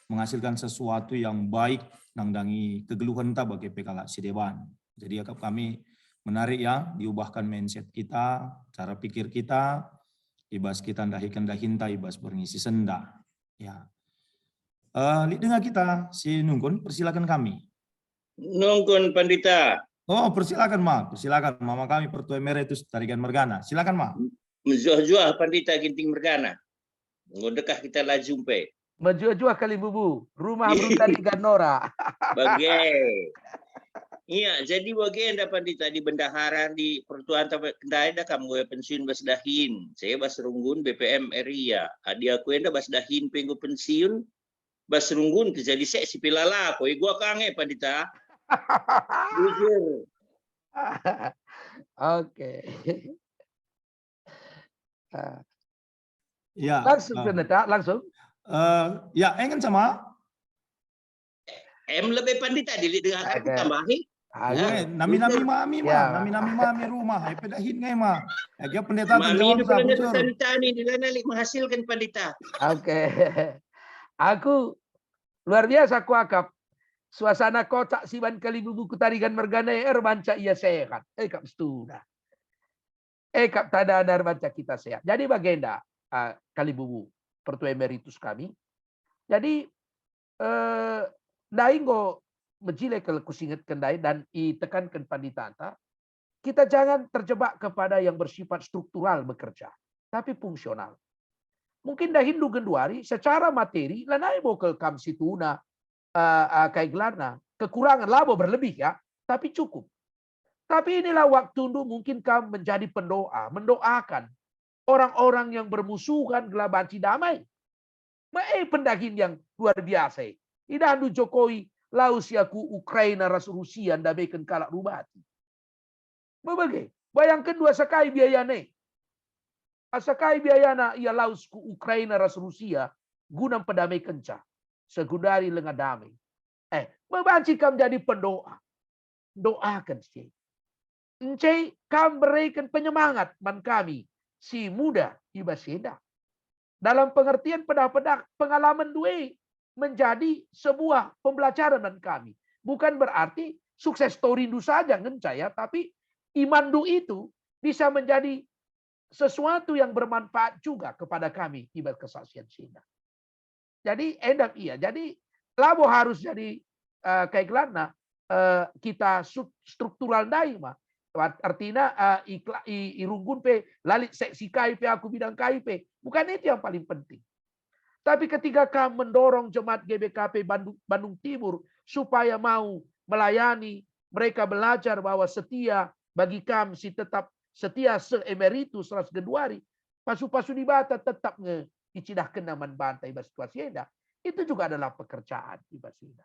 Speaker 1: menghasilkan sesuatu yang baik nangdangi kegeluhan ta bagi pekala sideban. Jadi kami menarik ya, diubahkan mindset kita, cara pikir kita, ibas kita dahikan ta ibas berngisi senda. Ya. Lihat dengan kita, si Nungkun, persilakan kami.
Speaker 5: Nungkun Pandita.
Speaker 1: Oh, persilakan Ma, persilakan Mama kami Pertua Emeritus Tarigan Mergana. Silakan Ma.
Speaker 5: Menjuah-juah Pandita Ginting Mergana. Ngondekah kita lajumpe.
Speaker 2: Menjual-jual kali bubu. Rumah berutari Ganora.
Speaker 5: Bagai. Iya, jadi bagai anda Pandita di bendahara di Pertuan Kendai dah kamu pensiun basdahin. Saya basrunggun BPM RI ya. Adi aku enda basdahin penggo pensiun. Basrunggun kejadi saya si pilala. Koi gua kange Pandita. Bujur.
Speaker 2: Oke.
Speaker 1: Ya.
Speaker 2: Langsung pendeta, langsung.
Speaker 1: Ya, engen sama.
Speaker 5: Lebih Pandita dili dengan aku
Speaker 2: Oke.
Speaker 5: tambahi.
Speaker 1: Nami-nami mami Ma,
Speaker 2: Ya.
Speaker 1: nami-nami mami rumah. Pedahin ngai Ma. Ya, pendeta
Speaker 5: Mami
Speaker 1: jawab
Speaker 5: itu
Speaker 1: sa,
Speaker 5: pernah
Speaker 1: bujur.
Speaker 5: bertani-tani di lanalik menghasilkan Pandita.
Speaker 2: Oke. Aku luar biasa aku akap. Suasana kocak siban kali bubu kutarigan mergana banca ia sehat. Kap stuna. Kap tada dar banca kita sehat. Jadi bagenda kali bubu Pertua Emeritus kami. Jadi dainggo menjile ke kusingat kendai dan ditekankan panditanta. Kita jangan terjebak kepada yang bersifat struktural bekerja, tapi fungsional. Mungkin dah Hindu genduari secara materi lanai mau ke kam situna kai gelarna kekurangan labo berlebih ya, tapi cukup. Tapi inilah waktu dulu mungkin kamu menjadi pendoa, mendoakan orang-orang yang bermusuhan gelabanci damai. Pendahin yang luar biasa. Idandu Jokowi lausiaku Ukraina ras Rusia ndabeken kalak rubati. Bagai bayangkan dua sakai biayane. Asakai biayana ia lausku Ukraina ras Rusia gunam pedamai kenca. Segudari lengah damai. Membanci kam jadi pendoa. Doakan sih. Encai kam berikan penyemangat man kami. Si muda ibaseda. Dalam pengertian pedah-pedah pengalaman dua menjadi sebuah pembelajaran man kami. Bukan berarti sukses story du saja ngencaya. Tapi iman du itu bisa menjadi sesuatu yang bermanfaat juga kepada kami. Ibarat kesaksian sina. Jadi endam iya. Jadi labo harus jadi kayak gelana kita struktural daima. Artinya irunggun pe lalit seksi KIP aku bidang KIP. Bukan itu yang paling penting. Tapi ketika kami mendorong jemaat GBKP Bandung Timur supaya mau melayani, mereka belajar bahwa setia bagi kami si tetap setia se-emeritus ras geduari, pasu-pasu di bata tetap icidah kenaman bantai situasi enda. Itu juga adalah pekerjaan di Basida.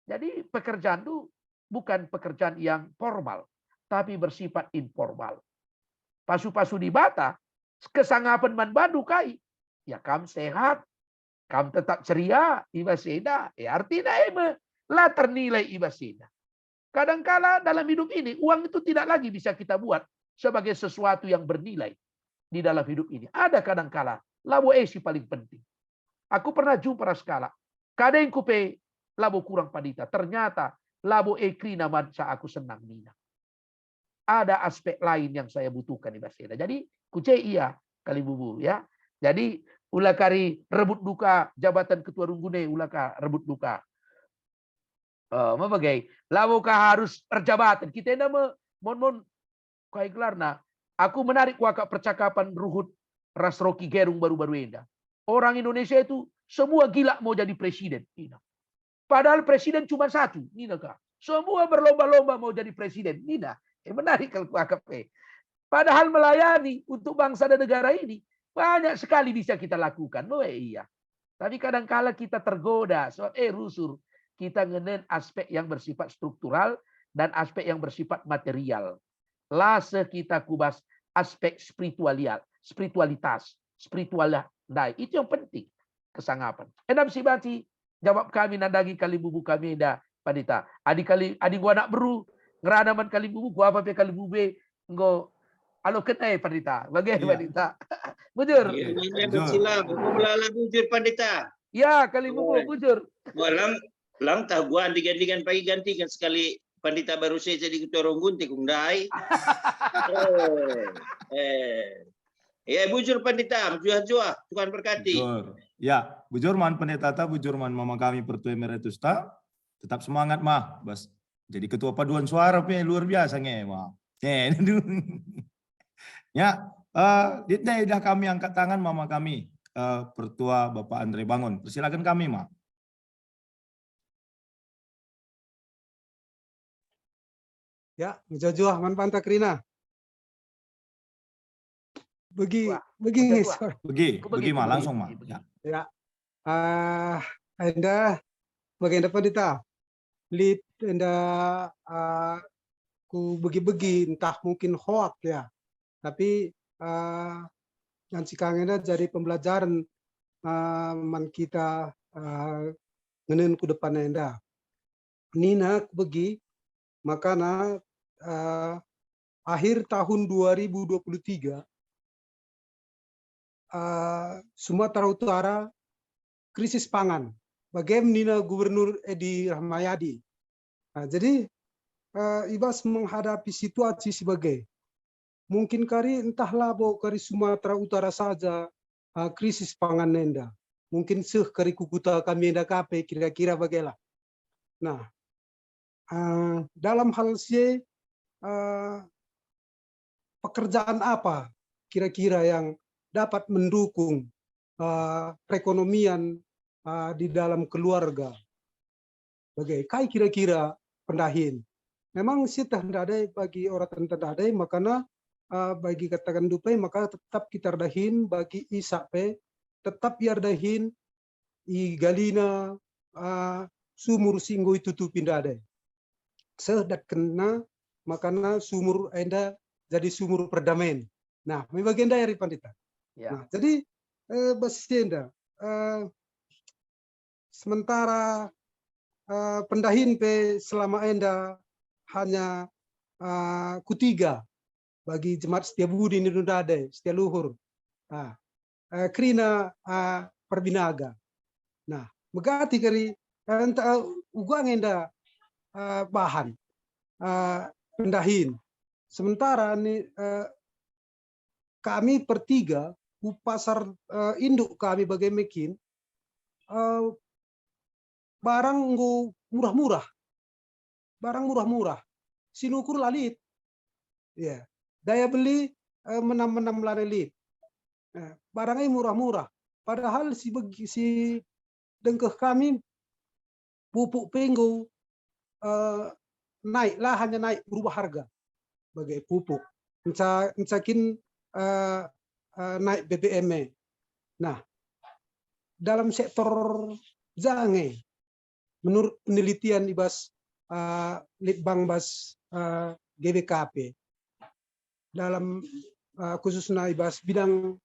Speaker 2: Jadi pekerjaan itu bukan pekerjaan yang formal, tapi bersifat informal. Pasu-pasu di bata, kesangapan man badu kai, ya kam sehat, kam tetap ceria, ibaseda. Ya artinya lah ternilai ibaseda. Kadangkala dalam hidup ini, uang itu tidak lagi bisa kita buat sebagai sesuatu yang bernilai di dalam hidup ini. Ada kadangkala, labo esi paling penting. Aku pernah jumpa skala, kadang kupe labo kurang padita, ternyata labo ekrina manca aku senang nina. Ada aspek lain yang saya butuhkan di Baseda. Jadi kuce iya kali bubu ya. Jadi ulakari rebut duka jabatan ketua runggune ulaka rebut duka. Mabagai labo harus perjabatan kita enda mon kai gelarna. Aku menarik wakak percakapan Ruhut Ras Rocky Gerung baru-baru enda. Orang Indonesia itu semua gila mau jadi presiden. Padahal presiden cuma satu. Semua berlomba-lomba mau jadi presiden. Menarik kalau AKP. Padahal melayani untuk bangsa dan negara ini banyak sekali bisa kita lakukan. Iya. Tapi kadang-kala kita tergoda. Rusur. Kita ngenen aspek yang bersifat struktural dan aspek yang bersifat material. Lase kita kubas aspek spiritualitas. Itu yang penting. Kesangapan. Enam sibati. Jawab kami nandagi kali bubu kami dah padita. Adi gua nak beru. Ngeranaman kali bubu, gua apa kali bube, ngo alo kenai pandita, bagaimana pandita? Bujur.
Speaker 5: Ini bersilam, melala bujur pandita.
Speaker 2: Ya, kali bubu bujur.
Speaker 5: Lang tahu gua ganti-gantikan pagi gantikan sekali pandita baru saya jadi ketua Ronggun tikung dai. Ya bujur pandita, juah-juah, Tuhan berkati.
Speaker 1: Ya, bujur man pendeta ta, bujur man mama kami pertua emeritus ta, tetap semangat mah, bas. Jadi ketua paduan suara luar biasa mah. Ya, dah kami angkat tangan mama kami, pertua Bapak Andre Bangun. Persilakan kami mah.
Speaker 6: Ya, menjajuah man pantak Rina. Begi mah langsung mah. Ya. Anda bagian depan kita. Lead anda ku begi-begi entah mungkin hoak ya. Tapi yang sikangnya jadi pembelajaran man kita ngenen ku depan anda. Nina ku begi makana akhir tahun 2023 Sumatera Utara krisis pangan. Bagaimana Gubernur Edi Rahmayadi. Nah, jadi Ibas menghadapi situasi sebagai mungkin kari entahlah bahwa kari Sumatera Utara saja krisis pangan nenda. Mungkin kari kukuta kami nenda kape kira-kira bagaimana. Nah, dalam hal pekerjaan apa kira-kira yang dapat mendukung perekonomian di dalam keluarga. Bagaimana kira-kira pendahin. Memang sih tandai bagi orang tandai makanya bagi katakan dupai maka tetap kita dahin bagi isape tetap biar dahin i galina sumur singgo itu tu pindade. Sedat kena makanya sumur enda jadi sumur perdamaian. Nah, bagian dari pandita.
Speaker 2: Ya.
Speaker 6: Nah, jadi basis enda sementara pendahin pe selama enda hanya kutiga bagi jemaat setia budi ini dade setia luhur. Nah, krina perbinaga. Nah, megati kari enta ugang enda bahan pendahin. Sementara ini kami pertiga pasar induk kami bagai mekin barang murah-murah. Barang murah-murah. Sinukur lalit. Ya. Daya beli menam-menam lalit. Barangnya murah-murah. padahal si dengkeh kami pupuk penggo naiklah, hanya naik berubah harga sebagai pupuk. Mencakin naik BBM. Nah, dalam sektor jange, menurut penelitian ibas Litbang Bas GBKP, dalam khususnya ibas bidang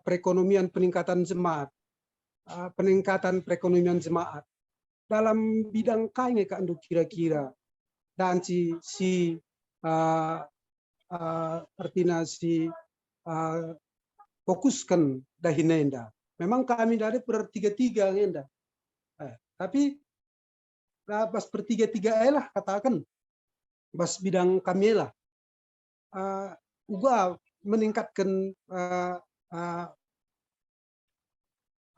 Speaker 6: perekonomian peningkatan jemaat, dalam bidang kainge Kak Ando kira-kira dan artinya fokuskan dahinenda. Memang kami dari per-tiga-tiga ngenda. Tapi pas per-tiga-tiga lah katakan bas bidang kami lah juga meningkatkan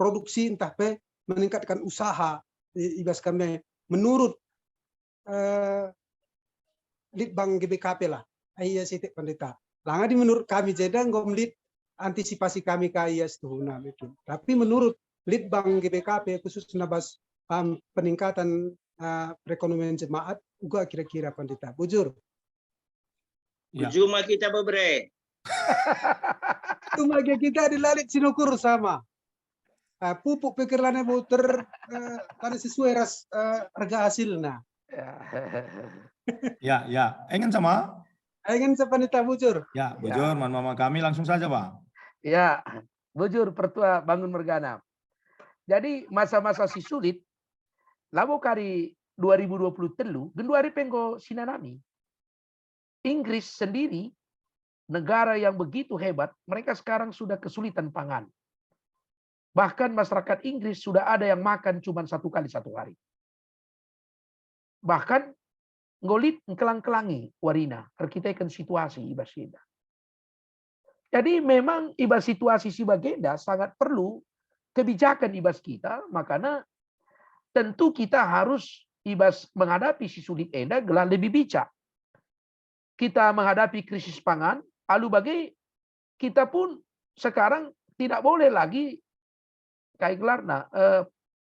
Speaker 6: produksi, entah meningkatkan usaha ibas kami menurut Litbang GBKP lah. Iya sih pendeta. Langadi menurut kami jadi ngomlit antisipasi kami kaya setuhuna itu. Tapi menurut Litbang GBKP khususnya bas peningkatan perekonomian jemaat juga kira-kira pendeta. Bujur.
Speaker 1: Ya.
Speaker 5: Cuma kita bebre.
Speaker 6: Cuma kita dilalit sinukur sama. Pupuk pikirannya muter pada sesuai harga hasilnya.
Speaker 1: Ya, ya. Ingin sama?
Speaker 6: Ingin sependeta bujur.
Speaker 1: Ya, bujur, mama kami langsung saja, Pak.
Speaker 2: Ya, bujur pertua bangun mergana. Jadi masa-masa si sulit, labo kari 2020 telu, genduari penggo sinanami. Inggris sendiri, negara yang begitu hebat, mereka sekarang sudah kesulitan pangan. Bahkan masyarakat Inggris sudah ada yang makan cuma 1 kali 1 hari. Bahkan ngolit kelang-kelangi warina, terkitakan situasi ibasida. Jadi memang ibas situasi si bagenda sangat perlu kebijakan ibas kita, makanya tentu kita harus ibas menghadapi si sulit enda gelah lebih bijak. Kita menghadapi krisis pangan, lalu bagi kita pun sekarang tidak boleh lagi kayak gelarna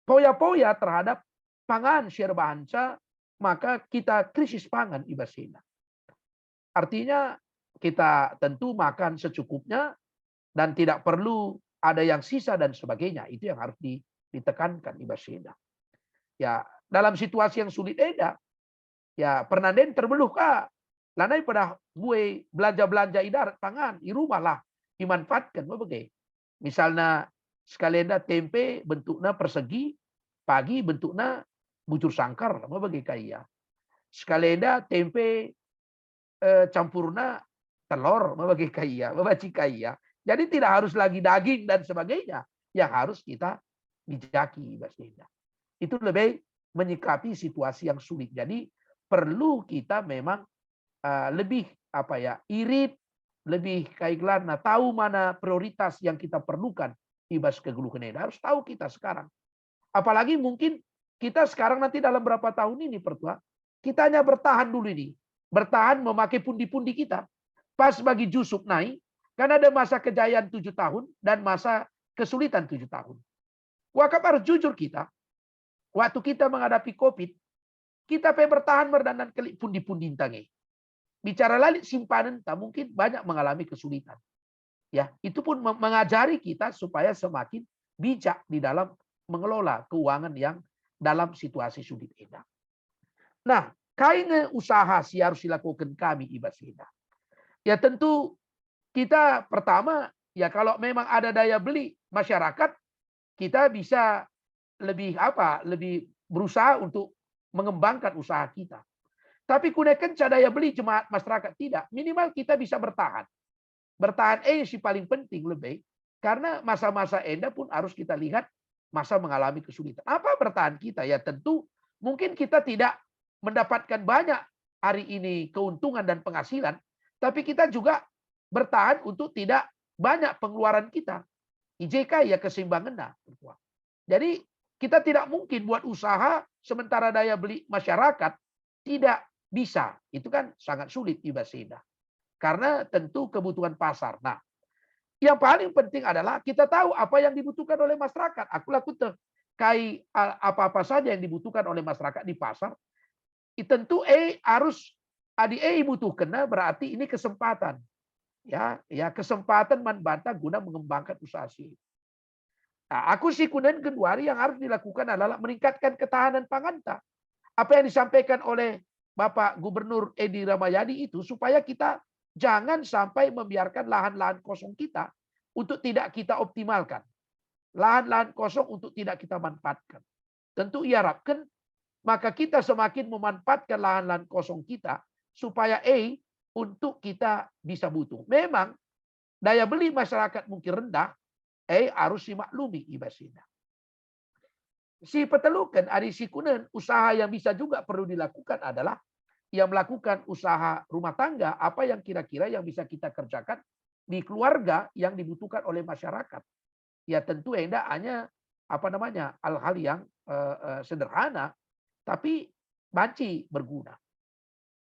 Speaker 2: poya-poya terhadap pangan share bahanca, maka kita krisis pangan ibasina. Artinya kita tentu makan secukupnya dan tidak perlu ada yang sisa dan sebagainya. Itu yang harus ditekankan ibasina. Ya, dalam situasi yang sulit eda, ya pernaden terbeluh kah? Lanai pada gue belanja-belanja idarat pangan di rumah lah dimanfaatkan begitu. Misalnya sekalian tempe bentuknya persegi, pagi bentuknya bujur sangkar, begitu kaya. Sekalian tempe campurna telur, begitu kaya, bebaci kaya. Jadi tidak harus lagi daging dan sebagainya yang harus kita bijaki basenda. Itu lebih menyikapi situasi yang sulit. Jadi perlu kita memang lebih irit, lebih kayak tahu mana prioritas yang kita perlukan ibas keguluhan ini. Harus tahu kita sekarang. Apalagi mungkin kita sekarang nanti dalam berapa tahun ini pertua, kita hanya bertahan dulu ini. Bertahan memakai pundi-pundi kita. Pas bagi Jusuf naik, karena ada masa kejayaan 7 tahun dan masa kesulitan 7 tahun. Wakaf harus jujur kita. Waktu kita menghadapi COVID, kita bertahan berdandan kelik pundi-pundi tangi. Bicara lalit simpanan, tak mungkin banyak mengalami kesulitan. Ya, itu pun mengajari kita supaya semakin bijak di dalam mengelola keuangan yang dalam situasi sulit ini. Nah, kayaknya usaha sih harus dilakukan kami ibasina. Ya tentu kita pertama ya kalau memang ada daya beli masyarakat, kita bisa lebih berusaha untuk mengembangkan usaha kita. Tapi gunakan daya beli jemaat masyarakat tidak. Minimal kita bisa bertahan. Bertahan sih paling penting lebih. Karena masa-masa enda pun harus kita lihat masa mengalami kesulitan. Apa bertahan kita? Ya tentu mungkin kita tidak mendapatkan banyak hari ini keuntungan dan penghasilan. Tapi kita juga bertahan untuk tidak banyak pengeluaran kita. IJK ya keseimbangan. Jadi kita tidak mungkin buat usaha sementara daya beli masyarakat tidak bisa. Itu kan sangat sulit ibasina. Karena tentu kebutuhan pasar. Nah, Yang paling penting adalah kita tahu apa yang dibutuhkan oleh masyarakat. Aku lakukan kai apa-apa saja yang dibutuhkan oleh masyarakat di pasar. Tentu harus adi butuhkan berarti ini kesempatan. Ya kesempatan manbanta guna mengembangkan usaha sih. Nah, aku sih kunen kedua yang harus dilakukan adalah meningkatkan ketahanan pangan. Apa yang disampaikan oleh Bapak Gubernur Edi Ramayadi itu supaya kita jangan sampai membiarkan lahan-lahan kosong kita untuk tidak kita optimalkan. Lahan-lahan kosong untuk tidak kita manfaatkan. Tentu ia harapkan maka kita semakin memanfaatkan lahan-lahan kosong kita supaya untuk kita bisa butuh. Memang daya beli masyarakat mungkin rendah, harus dimaklumi ibasina. Si petelukan ari si kunen usaha yang bisa juga perlu dilakukan adalah yang melakukan usaha rumah tangga, apa yang kira-kira yang bisa kita kerjakan di keluarga yang dibutuhkan oleh masyarakat. Ya tentu tidak hanya hal-hal yang sederhana, tapi banci berguna.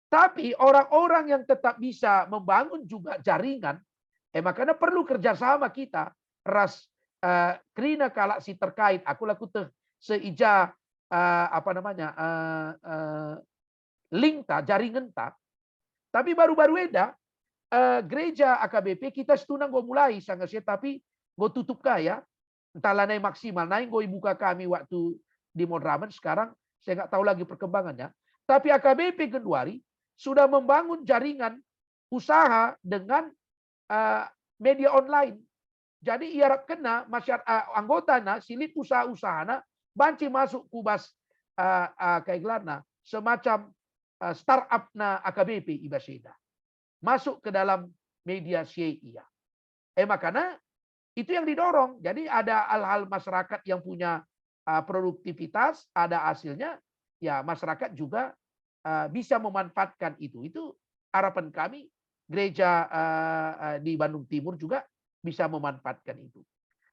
Speaker 2: Tapi orang-orang yang tetap bisa membangun juga jaringan, makanya perlu kerjasama kita. Krina kalak si terkait, aku lakukan seija link jaringan tapi baru-baru gereja AKBP kita setunang gue mulai sangat tapi gue tutup ya entahlah naik maksimal naik gue buka kami waktu di Modraman sekarang saya nggak tahu lagi perkembangannya tapi AKBP Genduari sudah membangun jaringan usaha dengan media online jadi ia harap kena masyarakat anggotana silit usaha-usahana banci masuk kubas kayak gelarna semacam startup na AKBP ibasida masuk ke dalam media CIA. Makanya itu yang didorong. Jadi ada hal-hal masyarakat yang punya produktivitas, ada hasilnya, ya masyarakat juga bisa memanfaatkan itu. Itu harapan kami gereja di Bandung Timur juga bisa memanfaatkan itu.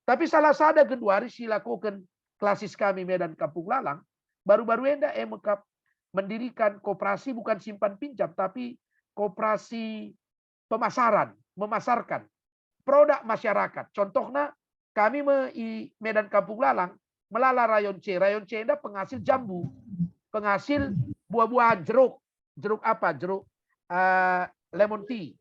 Speaker 2: Tapi salah satu Genduari silakukan klasis kami Medan Kampung Lalang baru-baru mendirikan koperasi bukan simpan pinjam tapi koperasi pemasaran, memasarkan produk masyarakat. Contohnya kami di Medan Kampung Lalang melala Rayon C. Rayon C itu penghasil jambu, penghasil buah-buahan jeruk apa? Jeruk lemon tea.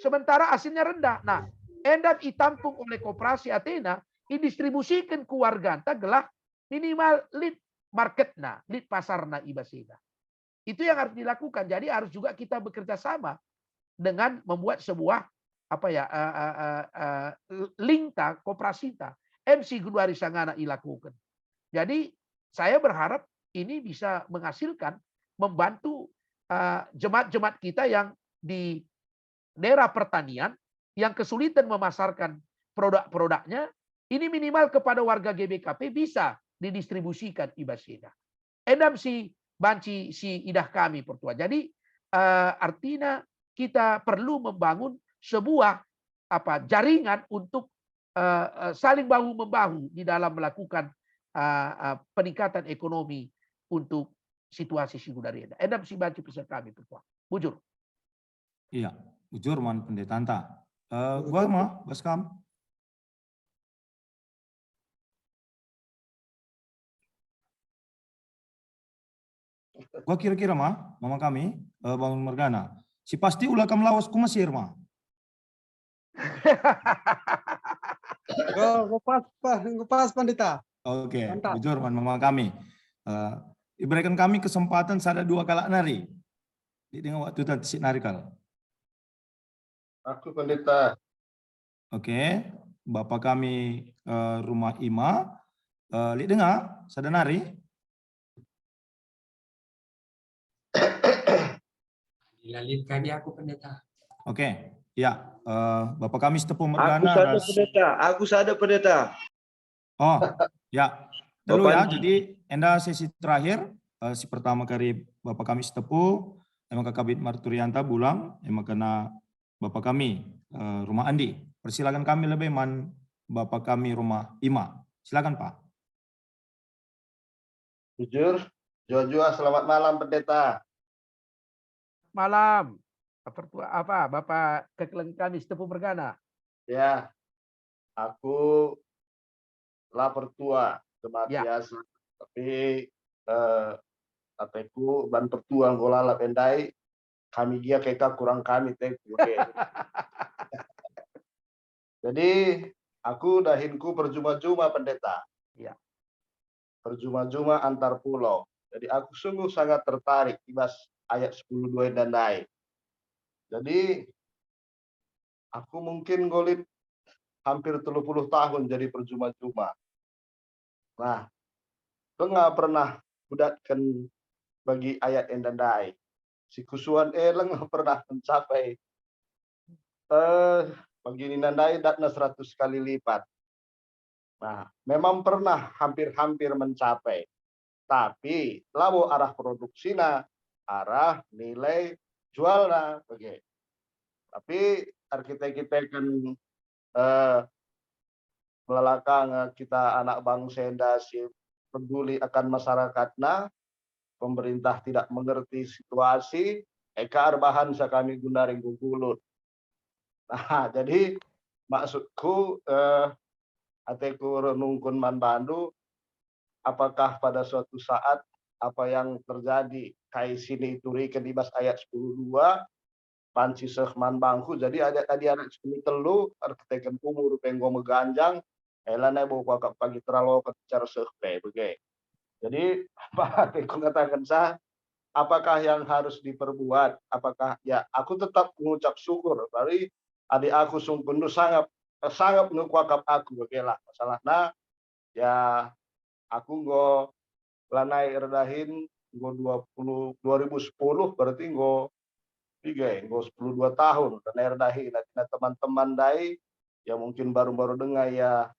Speaker 2: Sementara hasilnya rendah. Nah, endap ditampung oleh koperasi Athena, didistribusikan ke warga gelah minimal lead marketnya, lead pasarnya ibasida. Itu yang harus dilakukan. Jadi harus juga kita bekerja sama dengan membuat sebuah lingta koperasita. MC Genduari Sangana ilakukan. Jadi saya berharap ini bisa menghasilkan membantu jemaat-jemaat kita yang di daerah pertanian yang kesulitan memasarkan produk-produknya, ini minimal kepada warga GBKP bisa didistribusikan ibasida. Endam si banci si idah kami pertua. Jadi artinya kita perlu membangun sebuah jaringan untuk saling bahu membahu di dalam melakukan peningkatan ekonomi untuk situasi Sigudari. Endam si banci pesan kami pertua. Bujur.
Speaker 1: Iya, bujur man pendetanta. Gua mah Baskam. Gua kira-kira mah mama kami bangun Mergana. Si pasti ulah kam lawas ku Mesir mah.
Speaker 6: Gue pas Pandita.
Speaker 1: Oke,
Speaker 6: Mantap.
Speaker 1: bujur man mama kami. Diberikan kami kesempatan sada 2 kali nari. Di dengan waktu tadi si nari kal.
Speaker 7: Aku Pendeta.
Speaker 1: Oke, Bapak kami rumah Ima. Lihat dengar sada nari.
Speaker 3: Dilalin kami aku pendeta.
Speaker 1: Oke, ya. Bapak kami Setepu
Speaker 5: Aku
Speaker 1: Mergana.
Speaker 5: sadar pendeta. Aku sadar pendeta.
Speaker 1: Oh, ya. Dulu ya,
Speaker 5: Bapak-
Speaker 1: jadi enda sesi terakhir, si pertama kali Bapak kami Setepu, emang Kakabit Marturianta bulang, emang kena Bapak kami rumah Andi. Persilakan kami lebih man Bapak kami rumah Ima. Silakan Pak.
Speaker 7: Jujur, Joshua, selamat malam Pendeta.
Speaker 2: Malam. Bapak kekeleng kami Setepu Mergana.
Speaker 7: Ya, aku lapor tua kematian, tapi ateku ban pertua ngola la pendai kami dia keka kurang kami teh. Oke. Jadi aku dahinku perjuma-juma pendeta.
Speaker 2: Ya.
Speaker 7: Perjuma-juma antar pulau. Jadi aku sungguh sangat tertarik ibas ayat 10:2 dan naik. Jadi aku mungkin golit hampir 30 tahun jadi perjuma-juma. Nah, nggak pernah budatkan bagi ayat endandai. Si kusuan eleng pernah mencapai bagi nandai datna 100 kali lipat. Nah, memang pernah hampir-hampir mencapai. Tapi labo arah produksinya, arah nilai jualnya, begitu. Tapi arsitek kan melalakang kita anak bangsa si peduli akan masyarakatnya, pemerintah tidak mengerti situasi, ekar bahan kami gunaring gugulut. Nah, jadi maksudku ateku renungkun man bandu, apakah pada suatu saat apa yang terjadi kai sini ituri kedibas ayat 10:2 panci sehman bangku, jadi ada tadi anak sini telu arsitek umur penggo meganjang elana bawa kakak pagi terlalu kecar sehpe begitu. Jadi apa aku katakan sah, apakah yang harus diperbuat? Apakah ya aku tetap mengucap syukur dari adik aku sungkundu sangat ngekuakap aku begitulah masalahnya ya aku go lanai redahin go 2010 berarti go 10-2 tahun lanai redahin nah, teman-teman dai ya mungkin baru-baru dengar ya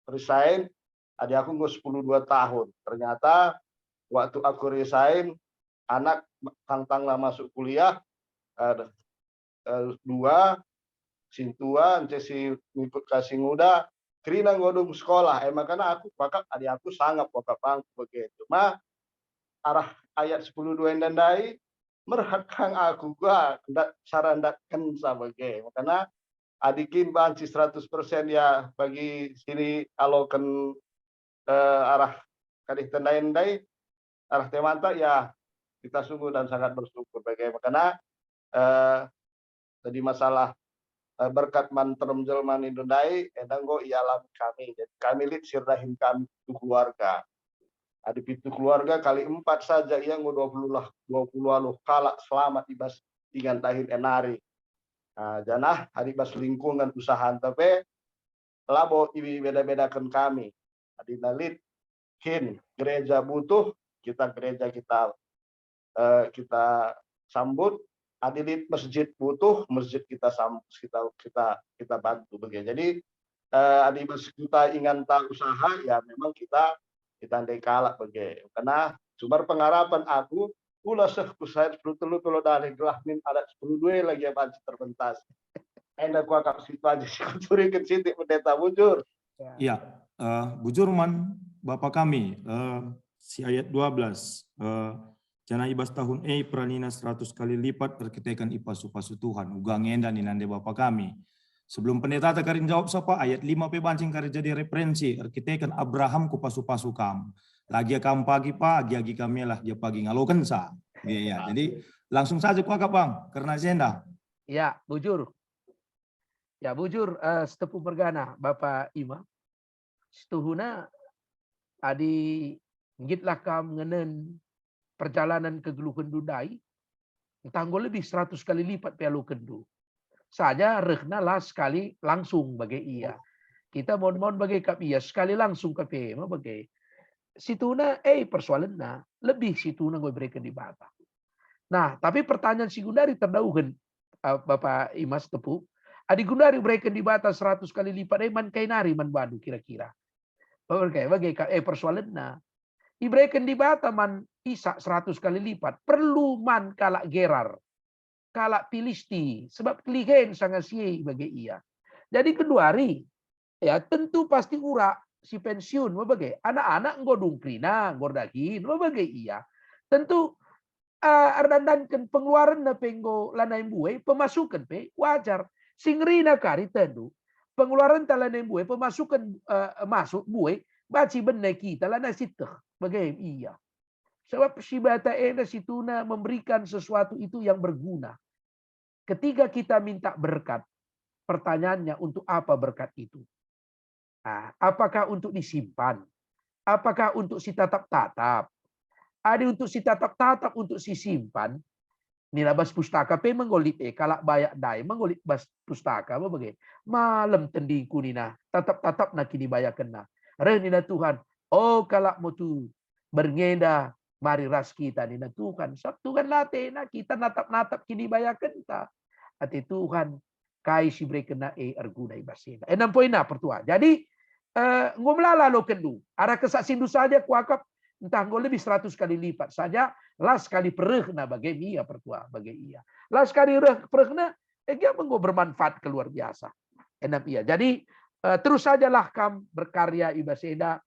Speaker 7: resign adik aku go 10-2 tahun ternyata waktu aku resign anak tang-tang masuk kuliah dua sintua si ngikut kasih muda kerina ngodong sekolah makanya aku pakak adik aku sangat pakak bangku begitu mah arah ayat 10:2 dan dai merhakang aku gua ndak saran ndak kensa begitu makanya adikin banci 100% ya bagi sini alokan arah kadih tendai arah temanta ya kita sungguh dan sangat bersyukur bagaimana makanya tadi masalah berkat mantrem jelman Indonai edanggo ialam kami jadi kami lid sirdahin kami itu keluarga ada pintu keluarga kali 4 saja yang 20 kalak selamat ibas 3 tahun enari janah hari bas lingkungan usaha tapi labo ibi beda-bedakan kami adi nalit kin gereja butuh kita gereja kita sambut adilit masjid butuh masjid kita bantu begitu jadi adi kita ingin tahu usaha ya memang kita andai kalak begitu karena sumber pengharapan aku pula saya perlu dari gelah min ada 10:2 lagi yang banci terbentas enda ku akak situ aja sih curikan sitik pendeta bujur
Speaker 1: Ya, bujur man Bapak kami, si ayat 12, jana ibas tahun peralina 100 kali lipat perkitekan ipasu-pasu Tuhan, ugang endan inande Bapak kami. Sebelum pendeta takarin jawab siapa, ayat 5 bancing kari jadi referensi, arkitekan Abraham ku pasu-pasu kam. Lagi kamu pagi agi kami lah, dia pagi ngalokan sa. Ya, jadi langsung saja ku akak bang, karena senda.
Speaker 2: Ya, bujur. Ya, bujur setepu mergana Bapak Ima. Setuhuna adi ngitlah kam ngenen perjalanan ke Geluhan Dudai tanggul lebih 100 kali lipat pialu kendu. Saja rehna lah sekali langsung bagi ia. Kita mohon bagi kap ia sekali langsung ke PM bagi. Situna persoalannya lebih situna gue berikan di bata. Nah, tapi pertanyaan si Gundari terdauhan Bapak Imas Tepu. Adi Gundari berikan di bata 100 kali lipat man kainari man badu kira-kira. Bagi persoalannya diberikan di bata man isa 100 kali lipat perlu man kalak Gerar kalak Filisti sebab kelihen sangat siai bagi ia. Jadi kedua hari ya tentu pasti ura si pensiun bagi anak-anak ngodung krina ngordahin bagi ia. Tentu Ardandankan pengeluaran na penggo lanai buai, pemasukan pe wajar. Singrina kari tendu. Pengeluaran talanai buai, pemasukan masuk buai, baci benar kita lanai situ. Bagaimana iya. Sebab si bata ena situna memberikan sesuatu itu yang berguna. Ketika kita minta berkat, pertanyaannya untuk apa berkat itu? Apakah untuk disimpan? Apakah untuk si tatap-tatap? Ada untuk si tatap-tatap, untuk si simpan. Nila bas pustaka pe mengolit kalak bayak dai mengolit bas pustaka apa bagai malam tendingku nina tatap-tatap nak kini bayakan na. Renina Tuhan, oh kalak mutu berngeda mari ras kita nina Tuhan. Sab Tuhan late na kita natap-natap kini bayakan ta. Ati Tuhan kai si bre kena arguna ibasina. Enam poin na pertua. Jadi ngomlala lo kendu. Arah kesaksian saja kuakap entah ngol lebih 100 kali lipat saja. Las kali perehna bagai iya pertua bagai iya. Las kali perehna dia menggo bermanfaat keluar biasa. Enam iya. Jadi terus sajalah kam berkarya ibaseda.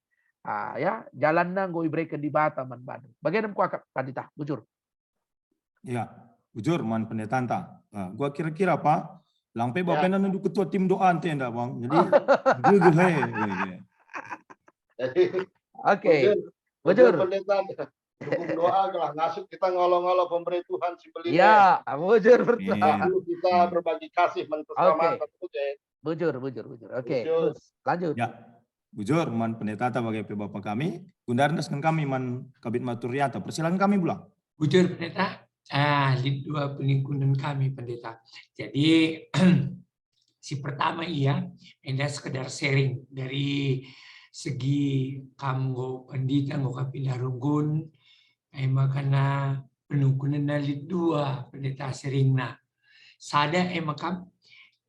Speaker 2: Ya jalan nanggo ibreken di Batam man Bandung. Bagaimana kuakap pandita bujur.
Speaker 1: Ya, bujur man pendeta anta. Gua kira-kira Pak, lampai bapak nandu ketua tim doa ante enggak Bang. Jadi gege he.
Speaker 7: Jadi
Speaker 2: Oke.
Speaker 7: bujur
Speaker 2: Bujur.
Speaker 7: pendeta dukung doa lah ngasih kita ngolong-ngolong pemberi Tuhan si beli.
Speaker 2: Ya, bujur pertua.
Speaker 1: Iya.
Speaker 7: Kita berbagi kasih mentersama
Speaker 2: Bujur. Oke, terus lanjut.
Speaker 1: Ya, bujur man pendeta sebagai bapak kami, Gundar naskan kami man Kabit Maturiata. Persilakan kami pulang.
Speaker 3: Bujur pendeta, lid dua peningkunan kami pendeta. Jadi si pertama iya, enda sekedar sharing dari segi kamgo pendeta ngo kapindarunggun, makana peningkunan na lid dua pendeta sharingna. Sada makam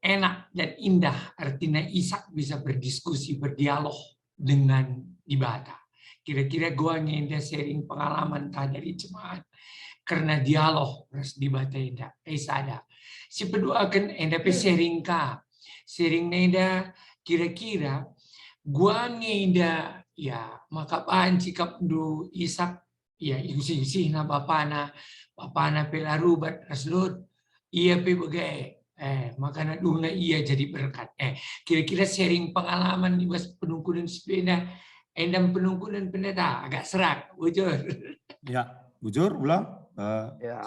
Speaker 3: enak dan indah, artinya Ishak bisa berdiskusi, berdialog dengan Ibada. Kira-kira gua ngenda sharing pengalaman dari jemaat karena dialog terus Ibada indah. Sada. Si kedua akan enda pe sharing nenda kira-kira gua ngenda ya maka sikap du Ishak ya isi na bapana pelarubat raslut iya pe bagai makanya duna iya jadi berkat. Kira-kira sharing pengalaman di bas penungkunan sepeda, endam penungkunan pendeta agak serak, bujur.
Speaker 1: Ya, bujur ulang.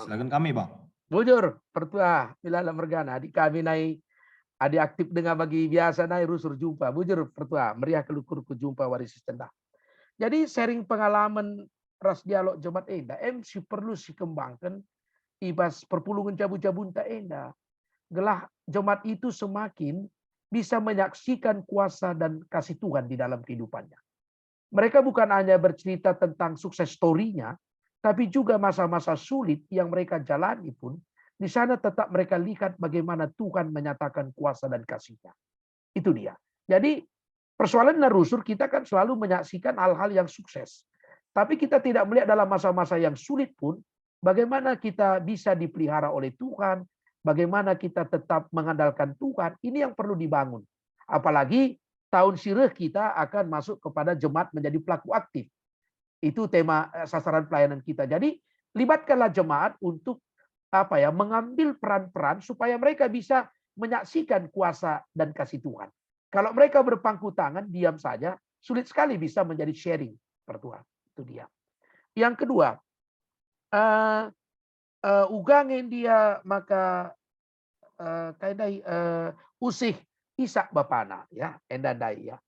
Speaker 1: Silakan kami Bang.
Speaker 2: Bujur, pertua Milala Mergana, adik kami naik, adik aktif dengan bagi biasa naik rusur jumpa. Bujur pertua, meriah kelukur ke jumpa waris tenda. Jadi sharing pengalaman ras dialog jemaat enda, si perlu dikembangkan ibas perpulungan cabut-cabun tak enda. Gelah jemaat itu semakin bisa menyaksikan kuasa dan kasih Tuhan di dalam kehidupannya. Mereka bukan hanya bercerita tentang sukses story-nya, tapi juga masa-masa sulit yang mereka jalani pun, di sana tetap mereka lihat bagaimana Tuhan menyatakan kuasa dan kasih-Nya. Itu dia. Jadi persoalan narusur kita kan selalu menyaksikan hal-hal yang sukses. Tapi kita tidak melihat dalam masa-masa yang sulit pun, bagaimana kita bisa dipelihara oleh Tuhan, bagaimana kita tetap mengandalkan Tuhan, ini yang perlu dibangun. Apalagi tahun sirih kita akan masuk kepada jemaat menjadi pelaku aktif. Itu tema sasaran pelayanan kita. Jadi libatkanlah jemaat untuk mengambil peran-peran supaya mereka bisa menyaksikan kuasa dan kasih Tuhan. Kalau mereka berpangku tangan, diam saja, sulit sekali bisa menjadi sharing per Tuhan. Itu dia. Yang kedua, ugangin dia maka kaidai usih Ishak bapana ya endandai ya.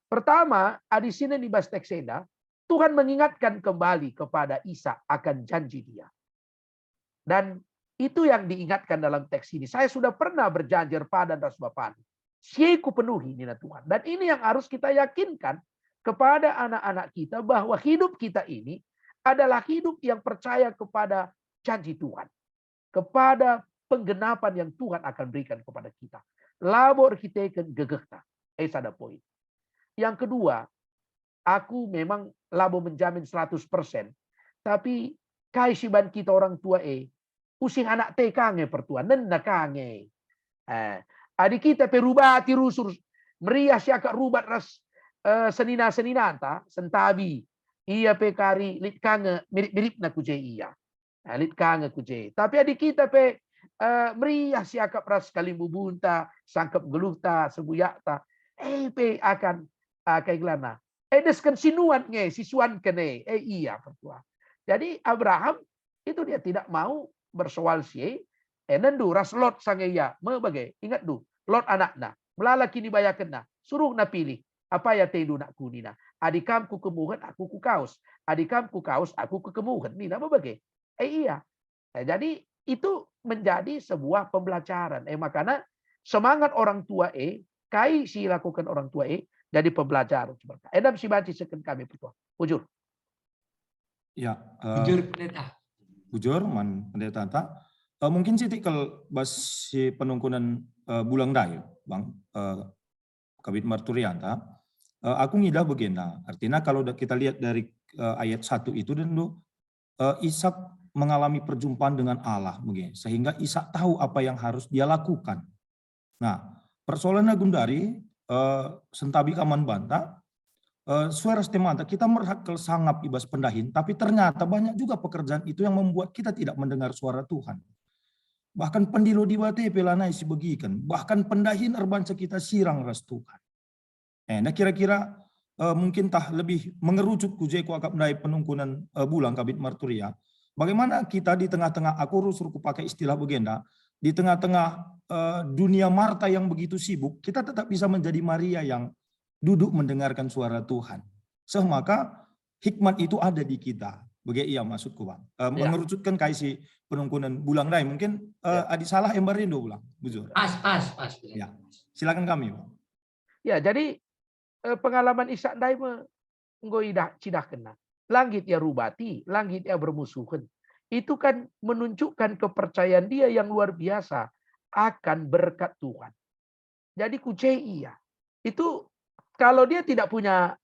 Speaker 2: Pertama, di sini di bas teksenda Tuhan mengingatkan kembali kepada Ishak akan janji dia. Dan itu yang diingatkan dalam teks ini. Saya sudah pernah berjanji pada das bapana. Sieku penuhi nina Tuhan. Dan ini yang harus kita yakinkan kepada anak-anak kita bahwa hidup kita ini adalah hidup yang percaya kepada janji Tuhan. Kepada penggenapan yang Tuhan akan berikan kepada kita. Labor kita gegekta. Ada poin. Yang kedua, aku memang labo menjamin 100%. Tapi kaisiban kita orang tua using anak kange pertua nenda kange. Adik kita perubati rusur meriah siaka rubat ras senina-senina anta sentabi. Iya pekari lit kange mirip-mirip na kuje iya. Alit kange kuje. Tapi adik kita pe meriah siakap ras kalimbu bunta, sangkap geluhta, sebuyakta. Pe akan kayak gelana. Deskan sinuan nge, sisuan kene. Iya pertua. Jadi Abraham itu dia tidak mau bersoal sih. Nendu ras Lot sangeya. Mebagai. Ingat du. Lot anakna. Melala kini bayakenna. Suruh na pilih. Apa ya tedu nak kunina. Adikam ku kemuhan, aku ku kaos. Adikam ku kaos, aku ku kemuhan. Nina mebagai. Iya. Jadi itu menjadi sebuah pembelajaran. Makanya semangat orang tua kai si lakukan orang tua jadi pembelajaran. Edam si baci seken kami petua. Bujur.
Speaker 1: Ya.
Speaker 3: Jujur pendeta.
Speaker 1: Bujur man pendeta ta. Mungkin sih kalau bas si penungkunan bulang dayu, Bang Kabit Marturianta. Aku ngidah begina. Artinya kalau kita lihat dari ayat 1 itu dan Ishak mengalami perjumpaan dengan Allah, begini, sehingga Ishak tahu apa yang harus dia lakukan. Nah, persoalannya Gundari, sentabi kaman banta, suara stemata kita merhakel sangap ibas pendahin, tapi ternyata banyak juga pekerjaan itu yang membuat kita tidak mendengar suara Tuhan. Bahkan pendilo di bate pelanai si begikan, bahkan pendahin erbansa kita sirang ras Tuhan. Nah kira-kira mungkin tah lebih mengerucut kujeku akap ndai penungkunan bulang Kabit Marturia. Bagaimana kita di tengah-tengah, aku suruh pakai istilah begenda, di tengah-tengah dunia Marta yang begitu sibuk, kita tetap bisa menjadi Maria yang duduk mendengarkan suara Tuhan. Maka hikmat itu ada di kita. Begitu iya maksudku Bang. Mengerucutkan kaisi penungkunan bulang ndai. Mungkin adik salah yang barindo bulang. Bujur.
Speaker 3: Pas.
Speaker 1: Ya. Silakan kami Bang.
Speaker 2: Ya, jadi pengalaman Ishak ndai nggoidah cidah kena. Langit ya rubati, langit ya bermusuhan. Itu kan menunjukkan kepercayaan dia yang luar biasa akan berkat Tuhan. Jadi kucei ya. Itu kalau dia tidak punya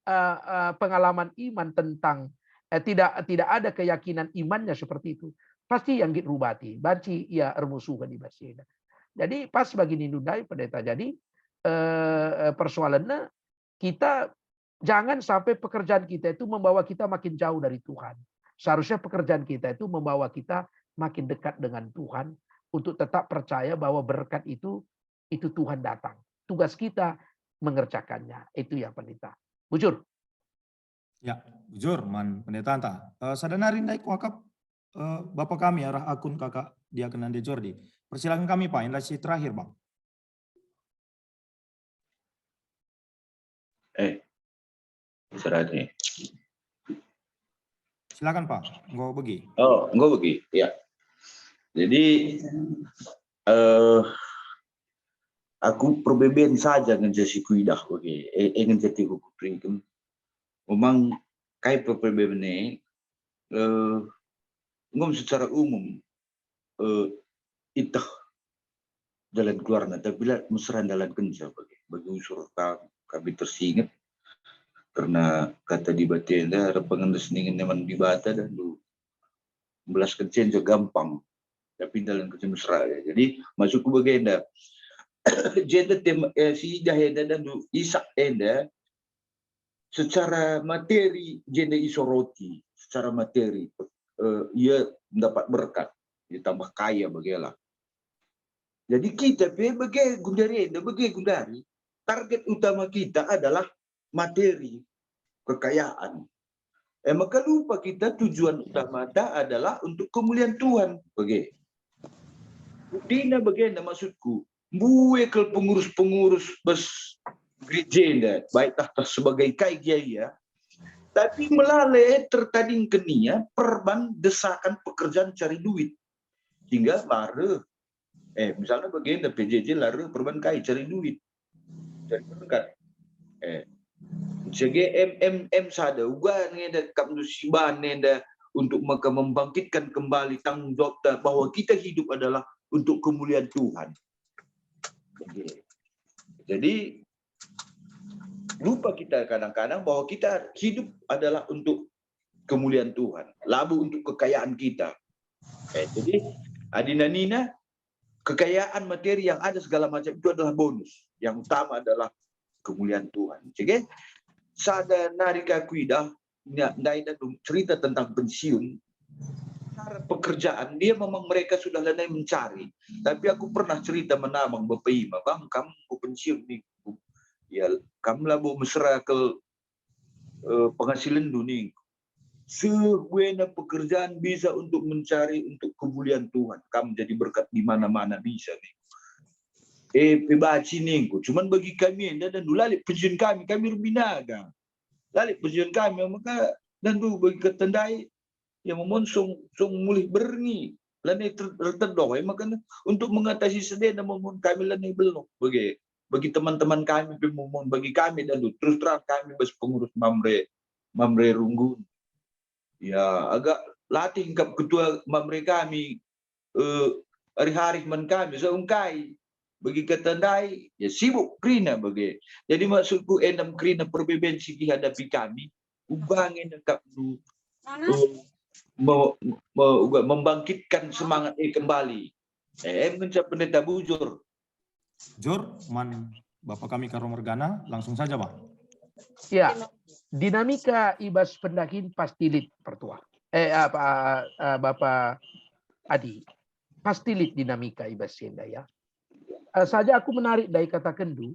Speaker 2: pengalaman iman tentang tidak ada keyakinan imannya seperti itu, pasti yang git rubati, banci ya bermusuhan di basida. Jadi pas bagi nindundai pendeta. Jadi persoalannya kita jangan sampai pekerjaan kita itu membawa kita makin jauh dari Tuhan. Seharusnya pekerjaan kita itu membawa kita makin dekat dengan Tuhan untuk tetap percaya bahwa berkat itu Tuhan datang. Tugas kita mengerjakannya. Itu ya pendeta. Bujur.
Speaker 1: Ya, bujur man pendeta anta. Sadanarin dai kuakap Bapak kami arah akun kakak dia Kenande Jordi. Persilakan kami Pak, inlasi terakhir Bang.
Speaker 5: Serahnya.
Speaker 1: Silakan Pak, enggak begi.
Speaker 5: Oh, enggak begi. Ya. Jadi aku perbedaan saja dengan jasi kuidah bagi. Ingin jadi hukum. Memang kayak perbedaan ini ngom secara umum itah jalan keluarnya, tapi lah mesra jalan kenca bagi unsur kami tersingat. Karena kata di batenda pengendes ningin neman di bata dan lu belas kencen juga gampang tapi dalam kencen mesra ya. Jadi masuk ke bagenda jenda si Dahenda dan lu Ishak enda secara materi jenda isoroti secara materi ia mendapat berkat ditambah kaya bagaimana. Jadi kita sebagai Gundari enda sebagai Gundari target utama kita adalah materi, kekayaan. Maka lupa kita tujuan utama kita adalah untuk kemuliaan Tuhan. Dina bagaimana maksudku? Buekel pengurus-pengurus bes gereja, baik tahta sebagai kaigaya, tapi melalui tertading kenia perban desakan pekerjaan cari duit. Hingga lare, misalnya bagaimana PJJ lare perban kai cari duit. Cari berkat. Jadi sada uga ngeda kapnusiban ngeda untuk maka membangkitkan kembali tanggung jawab bahwa kita hidup adalah untuk kemuliaan Tuhan. Jadi lupa kita kadang-kadang bahwa kita hidup adalah untuk kemuliaan Tuhan, labu untuk kekayaan kita. Jadi Adina Nina, kekayaan materi yang ada segala macam itu adalah bonus. Yang utama adalah kemuliaan Tuhan. Jadi sada narika kuidah cerita tentang pensiun.
Speaker 8: Bicara pekerjaan, dia memang mereka sudah landai mencari. Tapi aku pernah cerita menabang Bapak Ima, Bang, kamu mau pensiun nih. Ya, kamu lah mau mesra ke penghasilan dunia. Sebuah pekerjaan bisa untuk mencari untuk kemuliaan Tuhan. Kamu jadi berkat di mana-mana bisa nih. Pebaci nih, cuman bagi kami dan dulu lalik pensiun kami rubinaga. Lalik pensiun kami maka dan dulu bagi ketendai yang memonsong mulih berni. Lanai tertedok, makanya untuk mengatasi sedih dan memohon kami lanai belum bagi teman-teman kami pemohon bagi kami dan terus terang kami bas pengurus Mamre Runggun. Ya agak latih kap ketua Mamre kami hari-hari men kami seungkai bagi ketandai ya sibuk krina bagi. Jadi maksudku endam krina perbedaan sigi hadapi kami ubangin kap membangkitkan semangat kembali. Mencap pendeta Bujur.
Speaker 1: Jur, Bapak kami Karo Morgana, langsung saja Pak.
Speaker 2: Ya, dinamika Ibas Pendakin pasti lead pertua. Bapak Adi, pasti lead dinamika Ibas Senda ya. Saja aku menarik dari kata kendu,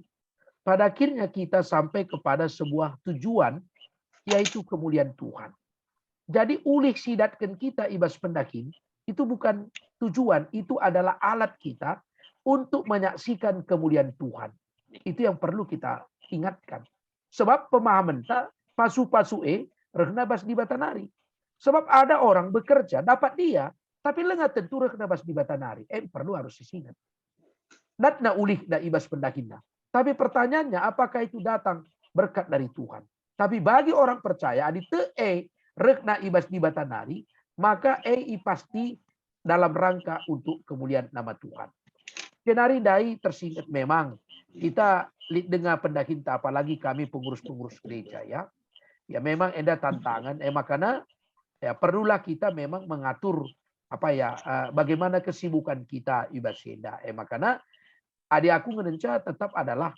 Speaker 2: pada akhirnya kita sampai kepada sebuah tujuan, yaitu kemuliaan Tuhan. Jadi ulih sidatkan kita Ibas Pendakin, itu bukan tujuan, itu adalah alat kita untuk menyaksikan kemuliaan Tuhan. Itu yang perlu kita ingatkan. Sebab pemahaman tak pasu-pasu rehna bas di batanari. Sebab ada orang bekerja dapat dia, tapi lengah tentu rehna bas di batanari. Perlu harus disingat. Datna ulih da Ibas Pendakinna. Tapi pertanyaannya apakah itu datang berkat dari Tuhan? Tapi bagi orang percaya adi te rehna Ibas di batanari, maka pasti dalam rangka untuk kemuliaan nama Tuhan. Kenari dai tersingkat memang kita dengar pendakinta apalagi kami pengurus-pengurus gereja ya. Ya memang ada tantangan makanya ya perlulah kita memang mengatur bagaimana kesibukan kita Ibas Senda. Makanya adik aku ngenenca tetap adalah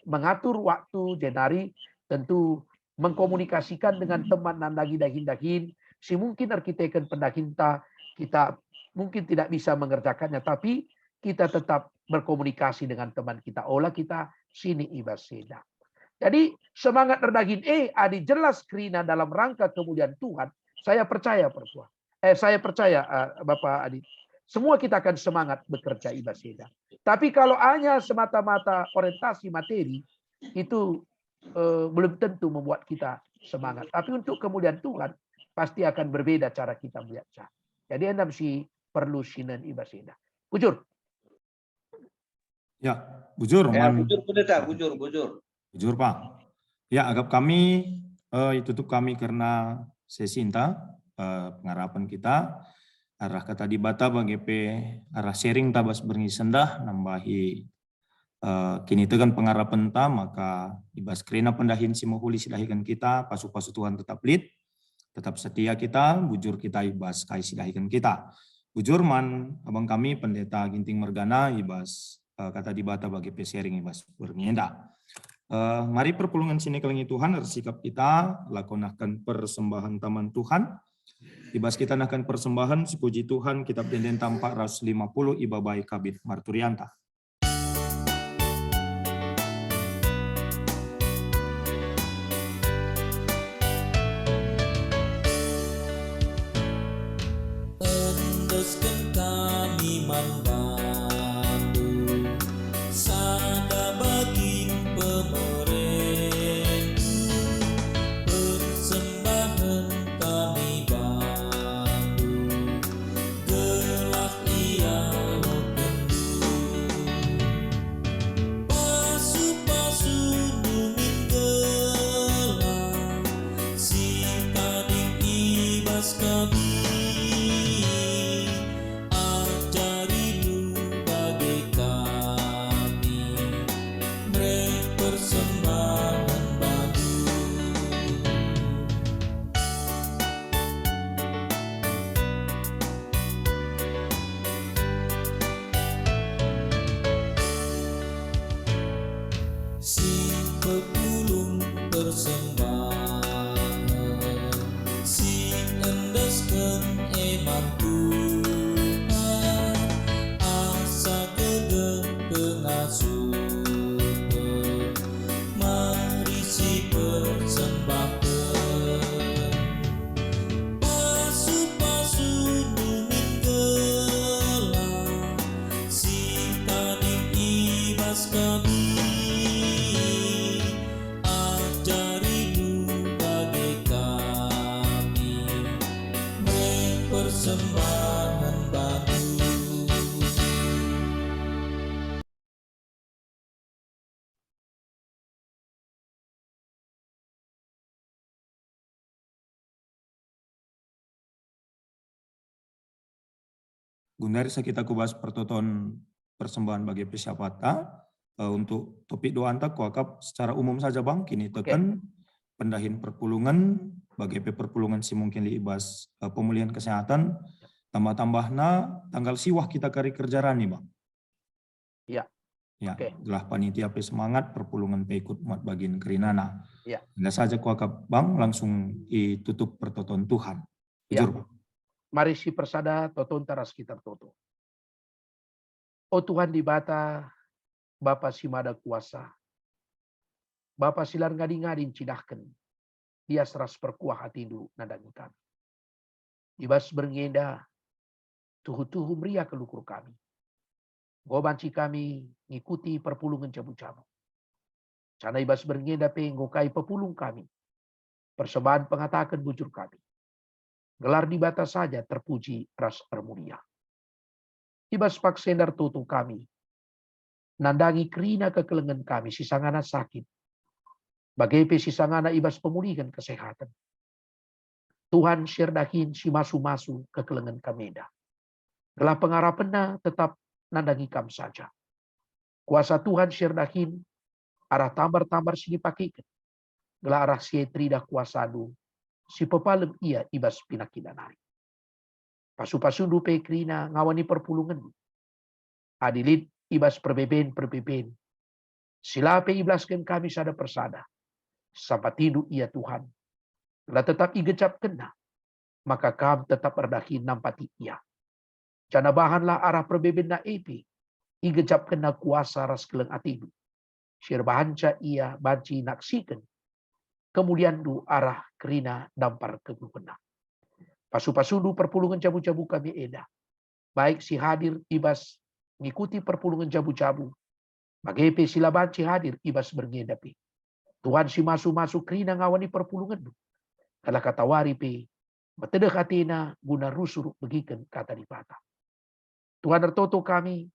Speaker 2: mengatur waktu jenari tentu mengkomunikasikan dengan teman dan dahin si mungkin arkiteken pendakinta kita mungkin tidak bisa mengerjakannya tapi kita tetap berkomunikasi dengan teman kita. Olah kita sini Ibas Senda. Jadi semangat terdaging adi jelas krina dalam rangka kemuliaan Tuhan. Saya percaya pertua. Saya percaya Bapak Adi. Semua kita akan semangat bekerja Ibas Senda. Tapi kalau hanya semata-mata orientasi materi itu belum tentu membuat kita semangat. Tapi untuk kemuliaan Tuhan pasti akan berbeda cara kita melihatnya. Jadi endam si perlu sinan Ibas Senda. Bujur.
Speaker 1: Ya, Bujur.
Speaker 8: Bujur pendeta, bujur.
Speaker 1: Bujur Pak. Ya, agak kami tutup kami karena sesinta pengarapan kita arah kata di bata bagi arah sharing tabas berngi sendah nambahi kini tegan pengarapan ta maka ibas krena pendahin si mohuli silahikan kita pasu-pasu Tuhan tetap lead tetap setia kita bujur kita ibas kai silahikan kita bujur abang kami pendeta Ginting Morgana ibas kata di bata bagi sharing ibas bernienda. Mari perpulungan sini kelengi Tuhan sikap kita lakonakan persembahan taman Tuhan. Ibas kita nakan persembahan si puji Tuhan kitab Denden 450 Ibabai Kabit Marturianta.
Speaker 9: Endoskan kami membantu sada bagi pemerintah persembahan kami bantu gelah ia lokendu pasu-pasu nungin gelah si kading ibas kami ajari
Speaker 1: Gundari kita kubas pertoton persembahan bagi pesapata untuk topik doa anta kuakap secara umum saja Bang. Kini tekan pendahin perpulungan bagi perpulungan si mungkin liibas pemulihan kesehatan tambah-tambahna tanggal siwah kita kari kerjarani Bang.
Speaker 2: Ya.
Speaker 1: Ya,
Speaker 2: Oke.
Speaker 1: gelah panitia pe semangat perpulungan pe ikut mat bagin kerinana.
Speaker 2: Ya.
Speaker 1: Enggak saja kuakap Bang langsung ditutup pertoton Tuhan.
Speaker 2: Ya.
Speaker 1: Jujur Bang.
Speaker 2: Mari si persada toton taras kita toto. Oh Tuhan di bata, Bapa si mada kuasa. Bapa silar ngading-ngading cidahken. Dia seras perkuah hatidu nadangi kami. Ibas berngenda, tuhu-tuhu meriah kelukur kami. Gobanci kami ngikuti perpulungan cabu-cabu. Cana ibas berngenda pe ngokai pepulung kami. Persembahan pengatakan bujur kami. Gelar di batas saja terpuji ras termulia. Ibas pak sendar tutu kami. Nandangi kerina kekelengan kami, sisangana sakit. Bagai pe sisangana ibas pemulihan kesehatan. Tuhan sirdahin si masu-masu kekelengan kameda. Gelar pengarapena tetap nandangi kam saja. Kuasa Tuhan sirdahin arah tambar-tambar sini pakikan. Gelar arah sietrida kuasadu si pepalem ia ibas pinakidanari. Pasu-pasundu pe krina ngawani perpulungan. Adilit ibas perbeben. Silape iblaskan kami sada persada. Sampatidu ia Tuhan. Gelar tetap igecap kena. Maka kam tetap erdahi nampati ia. Jana bahanlah arah perbeben na epi. Igecap kena kuasa ras keleng atidu. Sirbahanca ia banci naksikan. Kemudian du arah kerina dampar kegugena. Pasu-pasundu perpulungan jabu-jabu kami eda. Baik si hadir ibas ngikuti perpulungan jabu-jabu. Bagepe sila banci hadir ibas berngedapi. Tuhan si masu-masu kerina ngawani perpulungan du. Kala kata wari pe. Betedeh hatina guna rusur begiken kata dipata. Tuhan tertoto kami.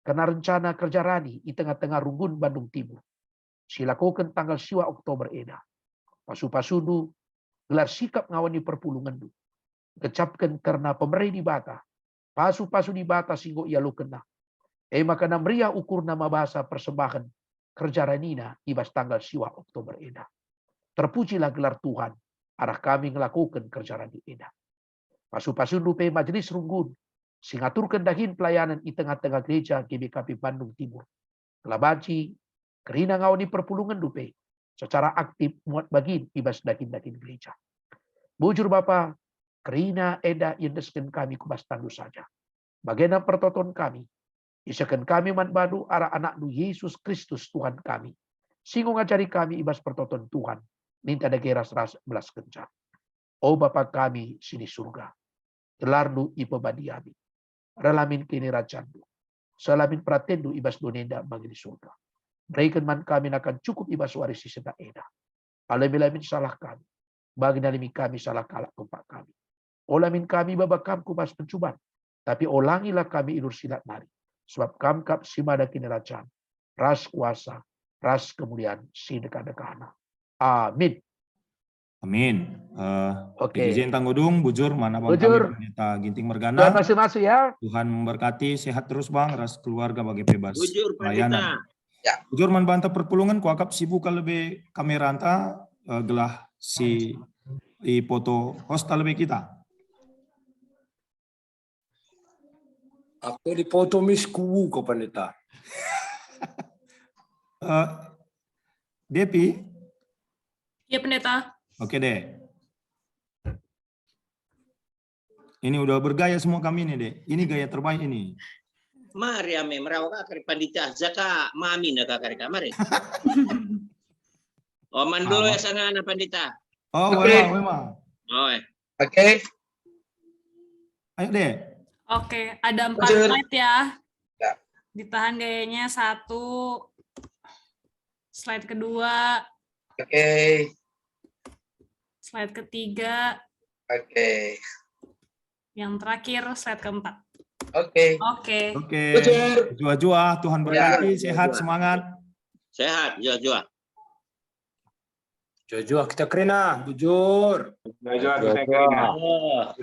Speaker 2: Karena rencana kerja rani di tengah-tengah Runggun Bandung Timur. Silakokan tanggal 2 Oktober eda. Pasu-pasundu gelar sikap ngawani perpulungan du. Kecapkan karena pemerintah di bata. Pasu-pasu di bata singgo ia lo kena. Maka namria ukur nama bahasa persembahan kerja ranina ibas tanggal 2 Oktober eda. Terpujilah gelar Tuhan. Arah kami ngelakukan kerja rani eda. Pasu-pasundu pe majelis Runggun. Singaturkan dahin pelayanan di tengah-tengah gereja GBKP Bandung Timur. Kelabanci, kerina ngawani perpulungan dupe. Secara aktif muat bagin ibas dahin-dahin gereja. Bujur Bapa, kerina eda yendeskan kami kubas tandu saja. Bagaimana pertoton kami. Isakan kami manbadu arah anak nu Yesus Kristus Tuhan kami. Singgung ngajari kami ibas pertoton Tuhan. Minta ada geras-ras belas kencan. Oh Bapa kami sini surga. Gelardu ipebadiami. Relamin kini racandu. Salamin pratendu ibas donenda bagi di surga. Berikan man kami akan cukup ibas warisi seta eda. Alamilamin salah kami. Bagi nalimi kami salah kalak kumpak kami. Olamin kami babakam kubas pencubaan. Tapi olangilah kami ilur silat nari. Sebab kamkap simada kini racan. Ras kuasa. Ras kemuliaan si dekat-dekana. Amin.
Speaker 1: Amin.
Speaker 2: Oke.
Speaker 1: Izin Tanggudung, bujur mana Bang
Speaker 2: Bujur.
Speaker 1: kami Pendeta Ginting
Speaker 2: Tuhan
Speaker 1: Mergana.
Speaker 2: masuk-masuk ya.
Speaker 1: Tuhan memberkati, sehat terus Bang, ras keluarga bagi bebas
Speaker 5: Bujur
Speaker 1: pelayanan.
Speaker 5: Pendeta.
Speaker 1: Bujur man banta perpulungan kuakap sibuk lebih kamera anta gelah si di foto hosta lebih kita.
Speaker 10: Aku di foto misku kok Pendeta.
Speaker 1: Depi,
Speaker 11: Ya Pendeta.
Speaker 1: oke deh. Ini udah bergaya semua kami nih deh. Ini gaya terbaik ini.
Speaker 5: Mari ame merawak kari pandita zaka mami na kari kamari. Oh man dulu ya sana na pandita.
Speaker 1: Oh,
Speaker 2: Oke.
Speaker 1: wema.
Speaker 5: Oh.
Speaker 2: Oke.
Speaker 1: Ayo deh.
Speaker 11: Oke, ada 4
Speaker 2: Bujur.
Speaker 11: slide ya.
Speaker 2: Ya.
Speaker 11: Ditahan gayanya 1. Slide kedua,
Speaker 2: Oke.
Speaker 11: slide ketiga,
Speaker 2: Oke.
Speaker 11: yang terakhir slide keempat.
Speaker 2: Oke.
Speaker 11: Oke.
Speaker 1: Oke.
Speaker 2: Bujur.
Speaker 1: Jua-jua, Tuhan berkati, sehat, semangat.
Speaker 5: Sehat, jua-jua.
Speaker 10: Jujur kita kerina, bujur.
Speaker 4: Jujur, kita kira.
Speaker 5: Oh.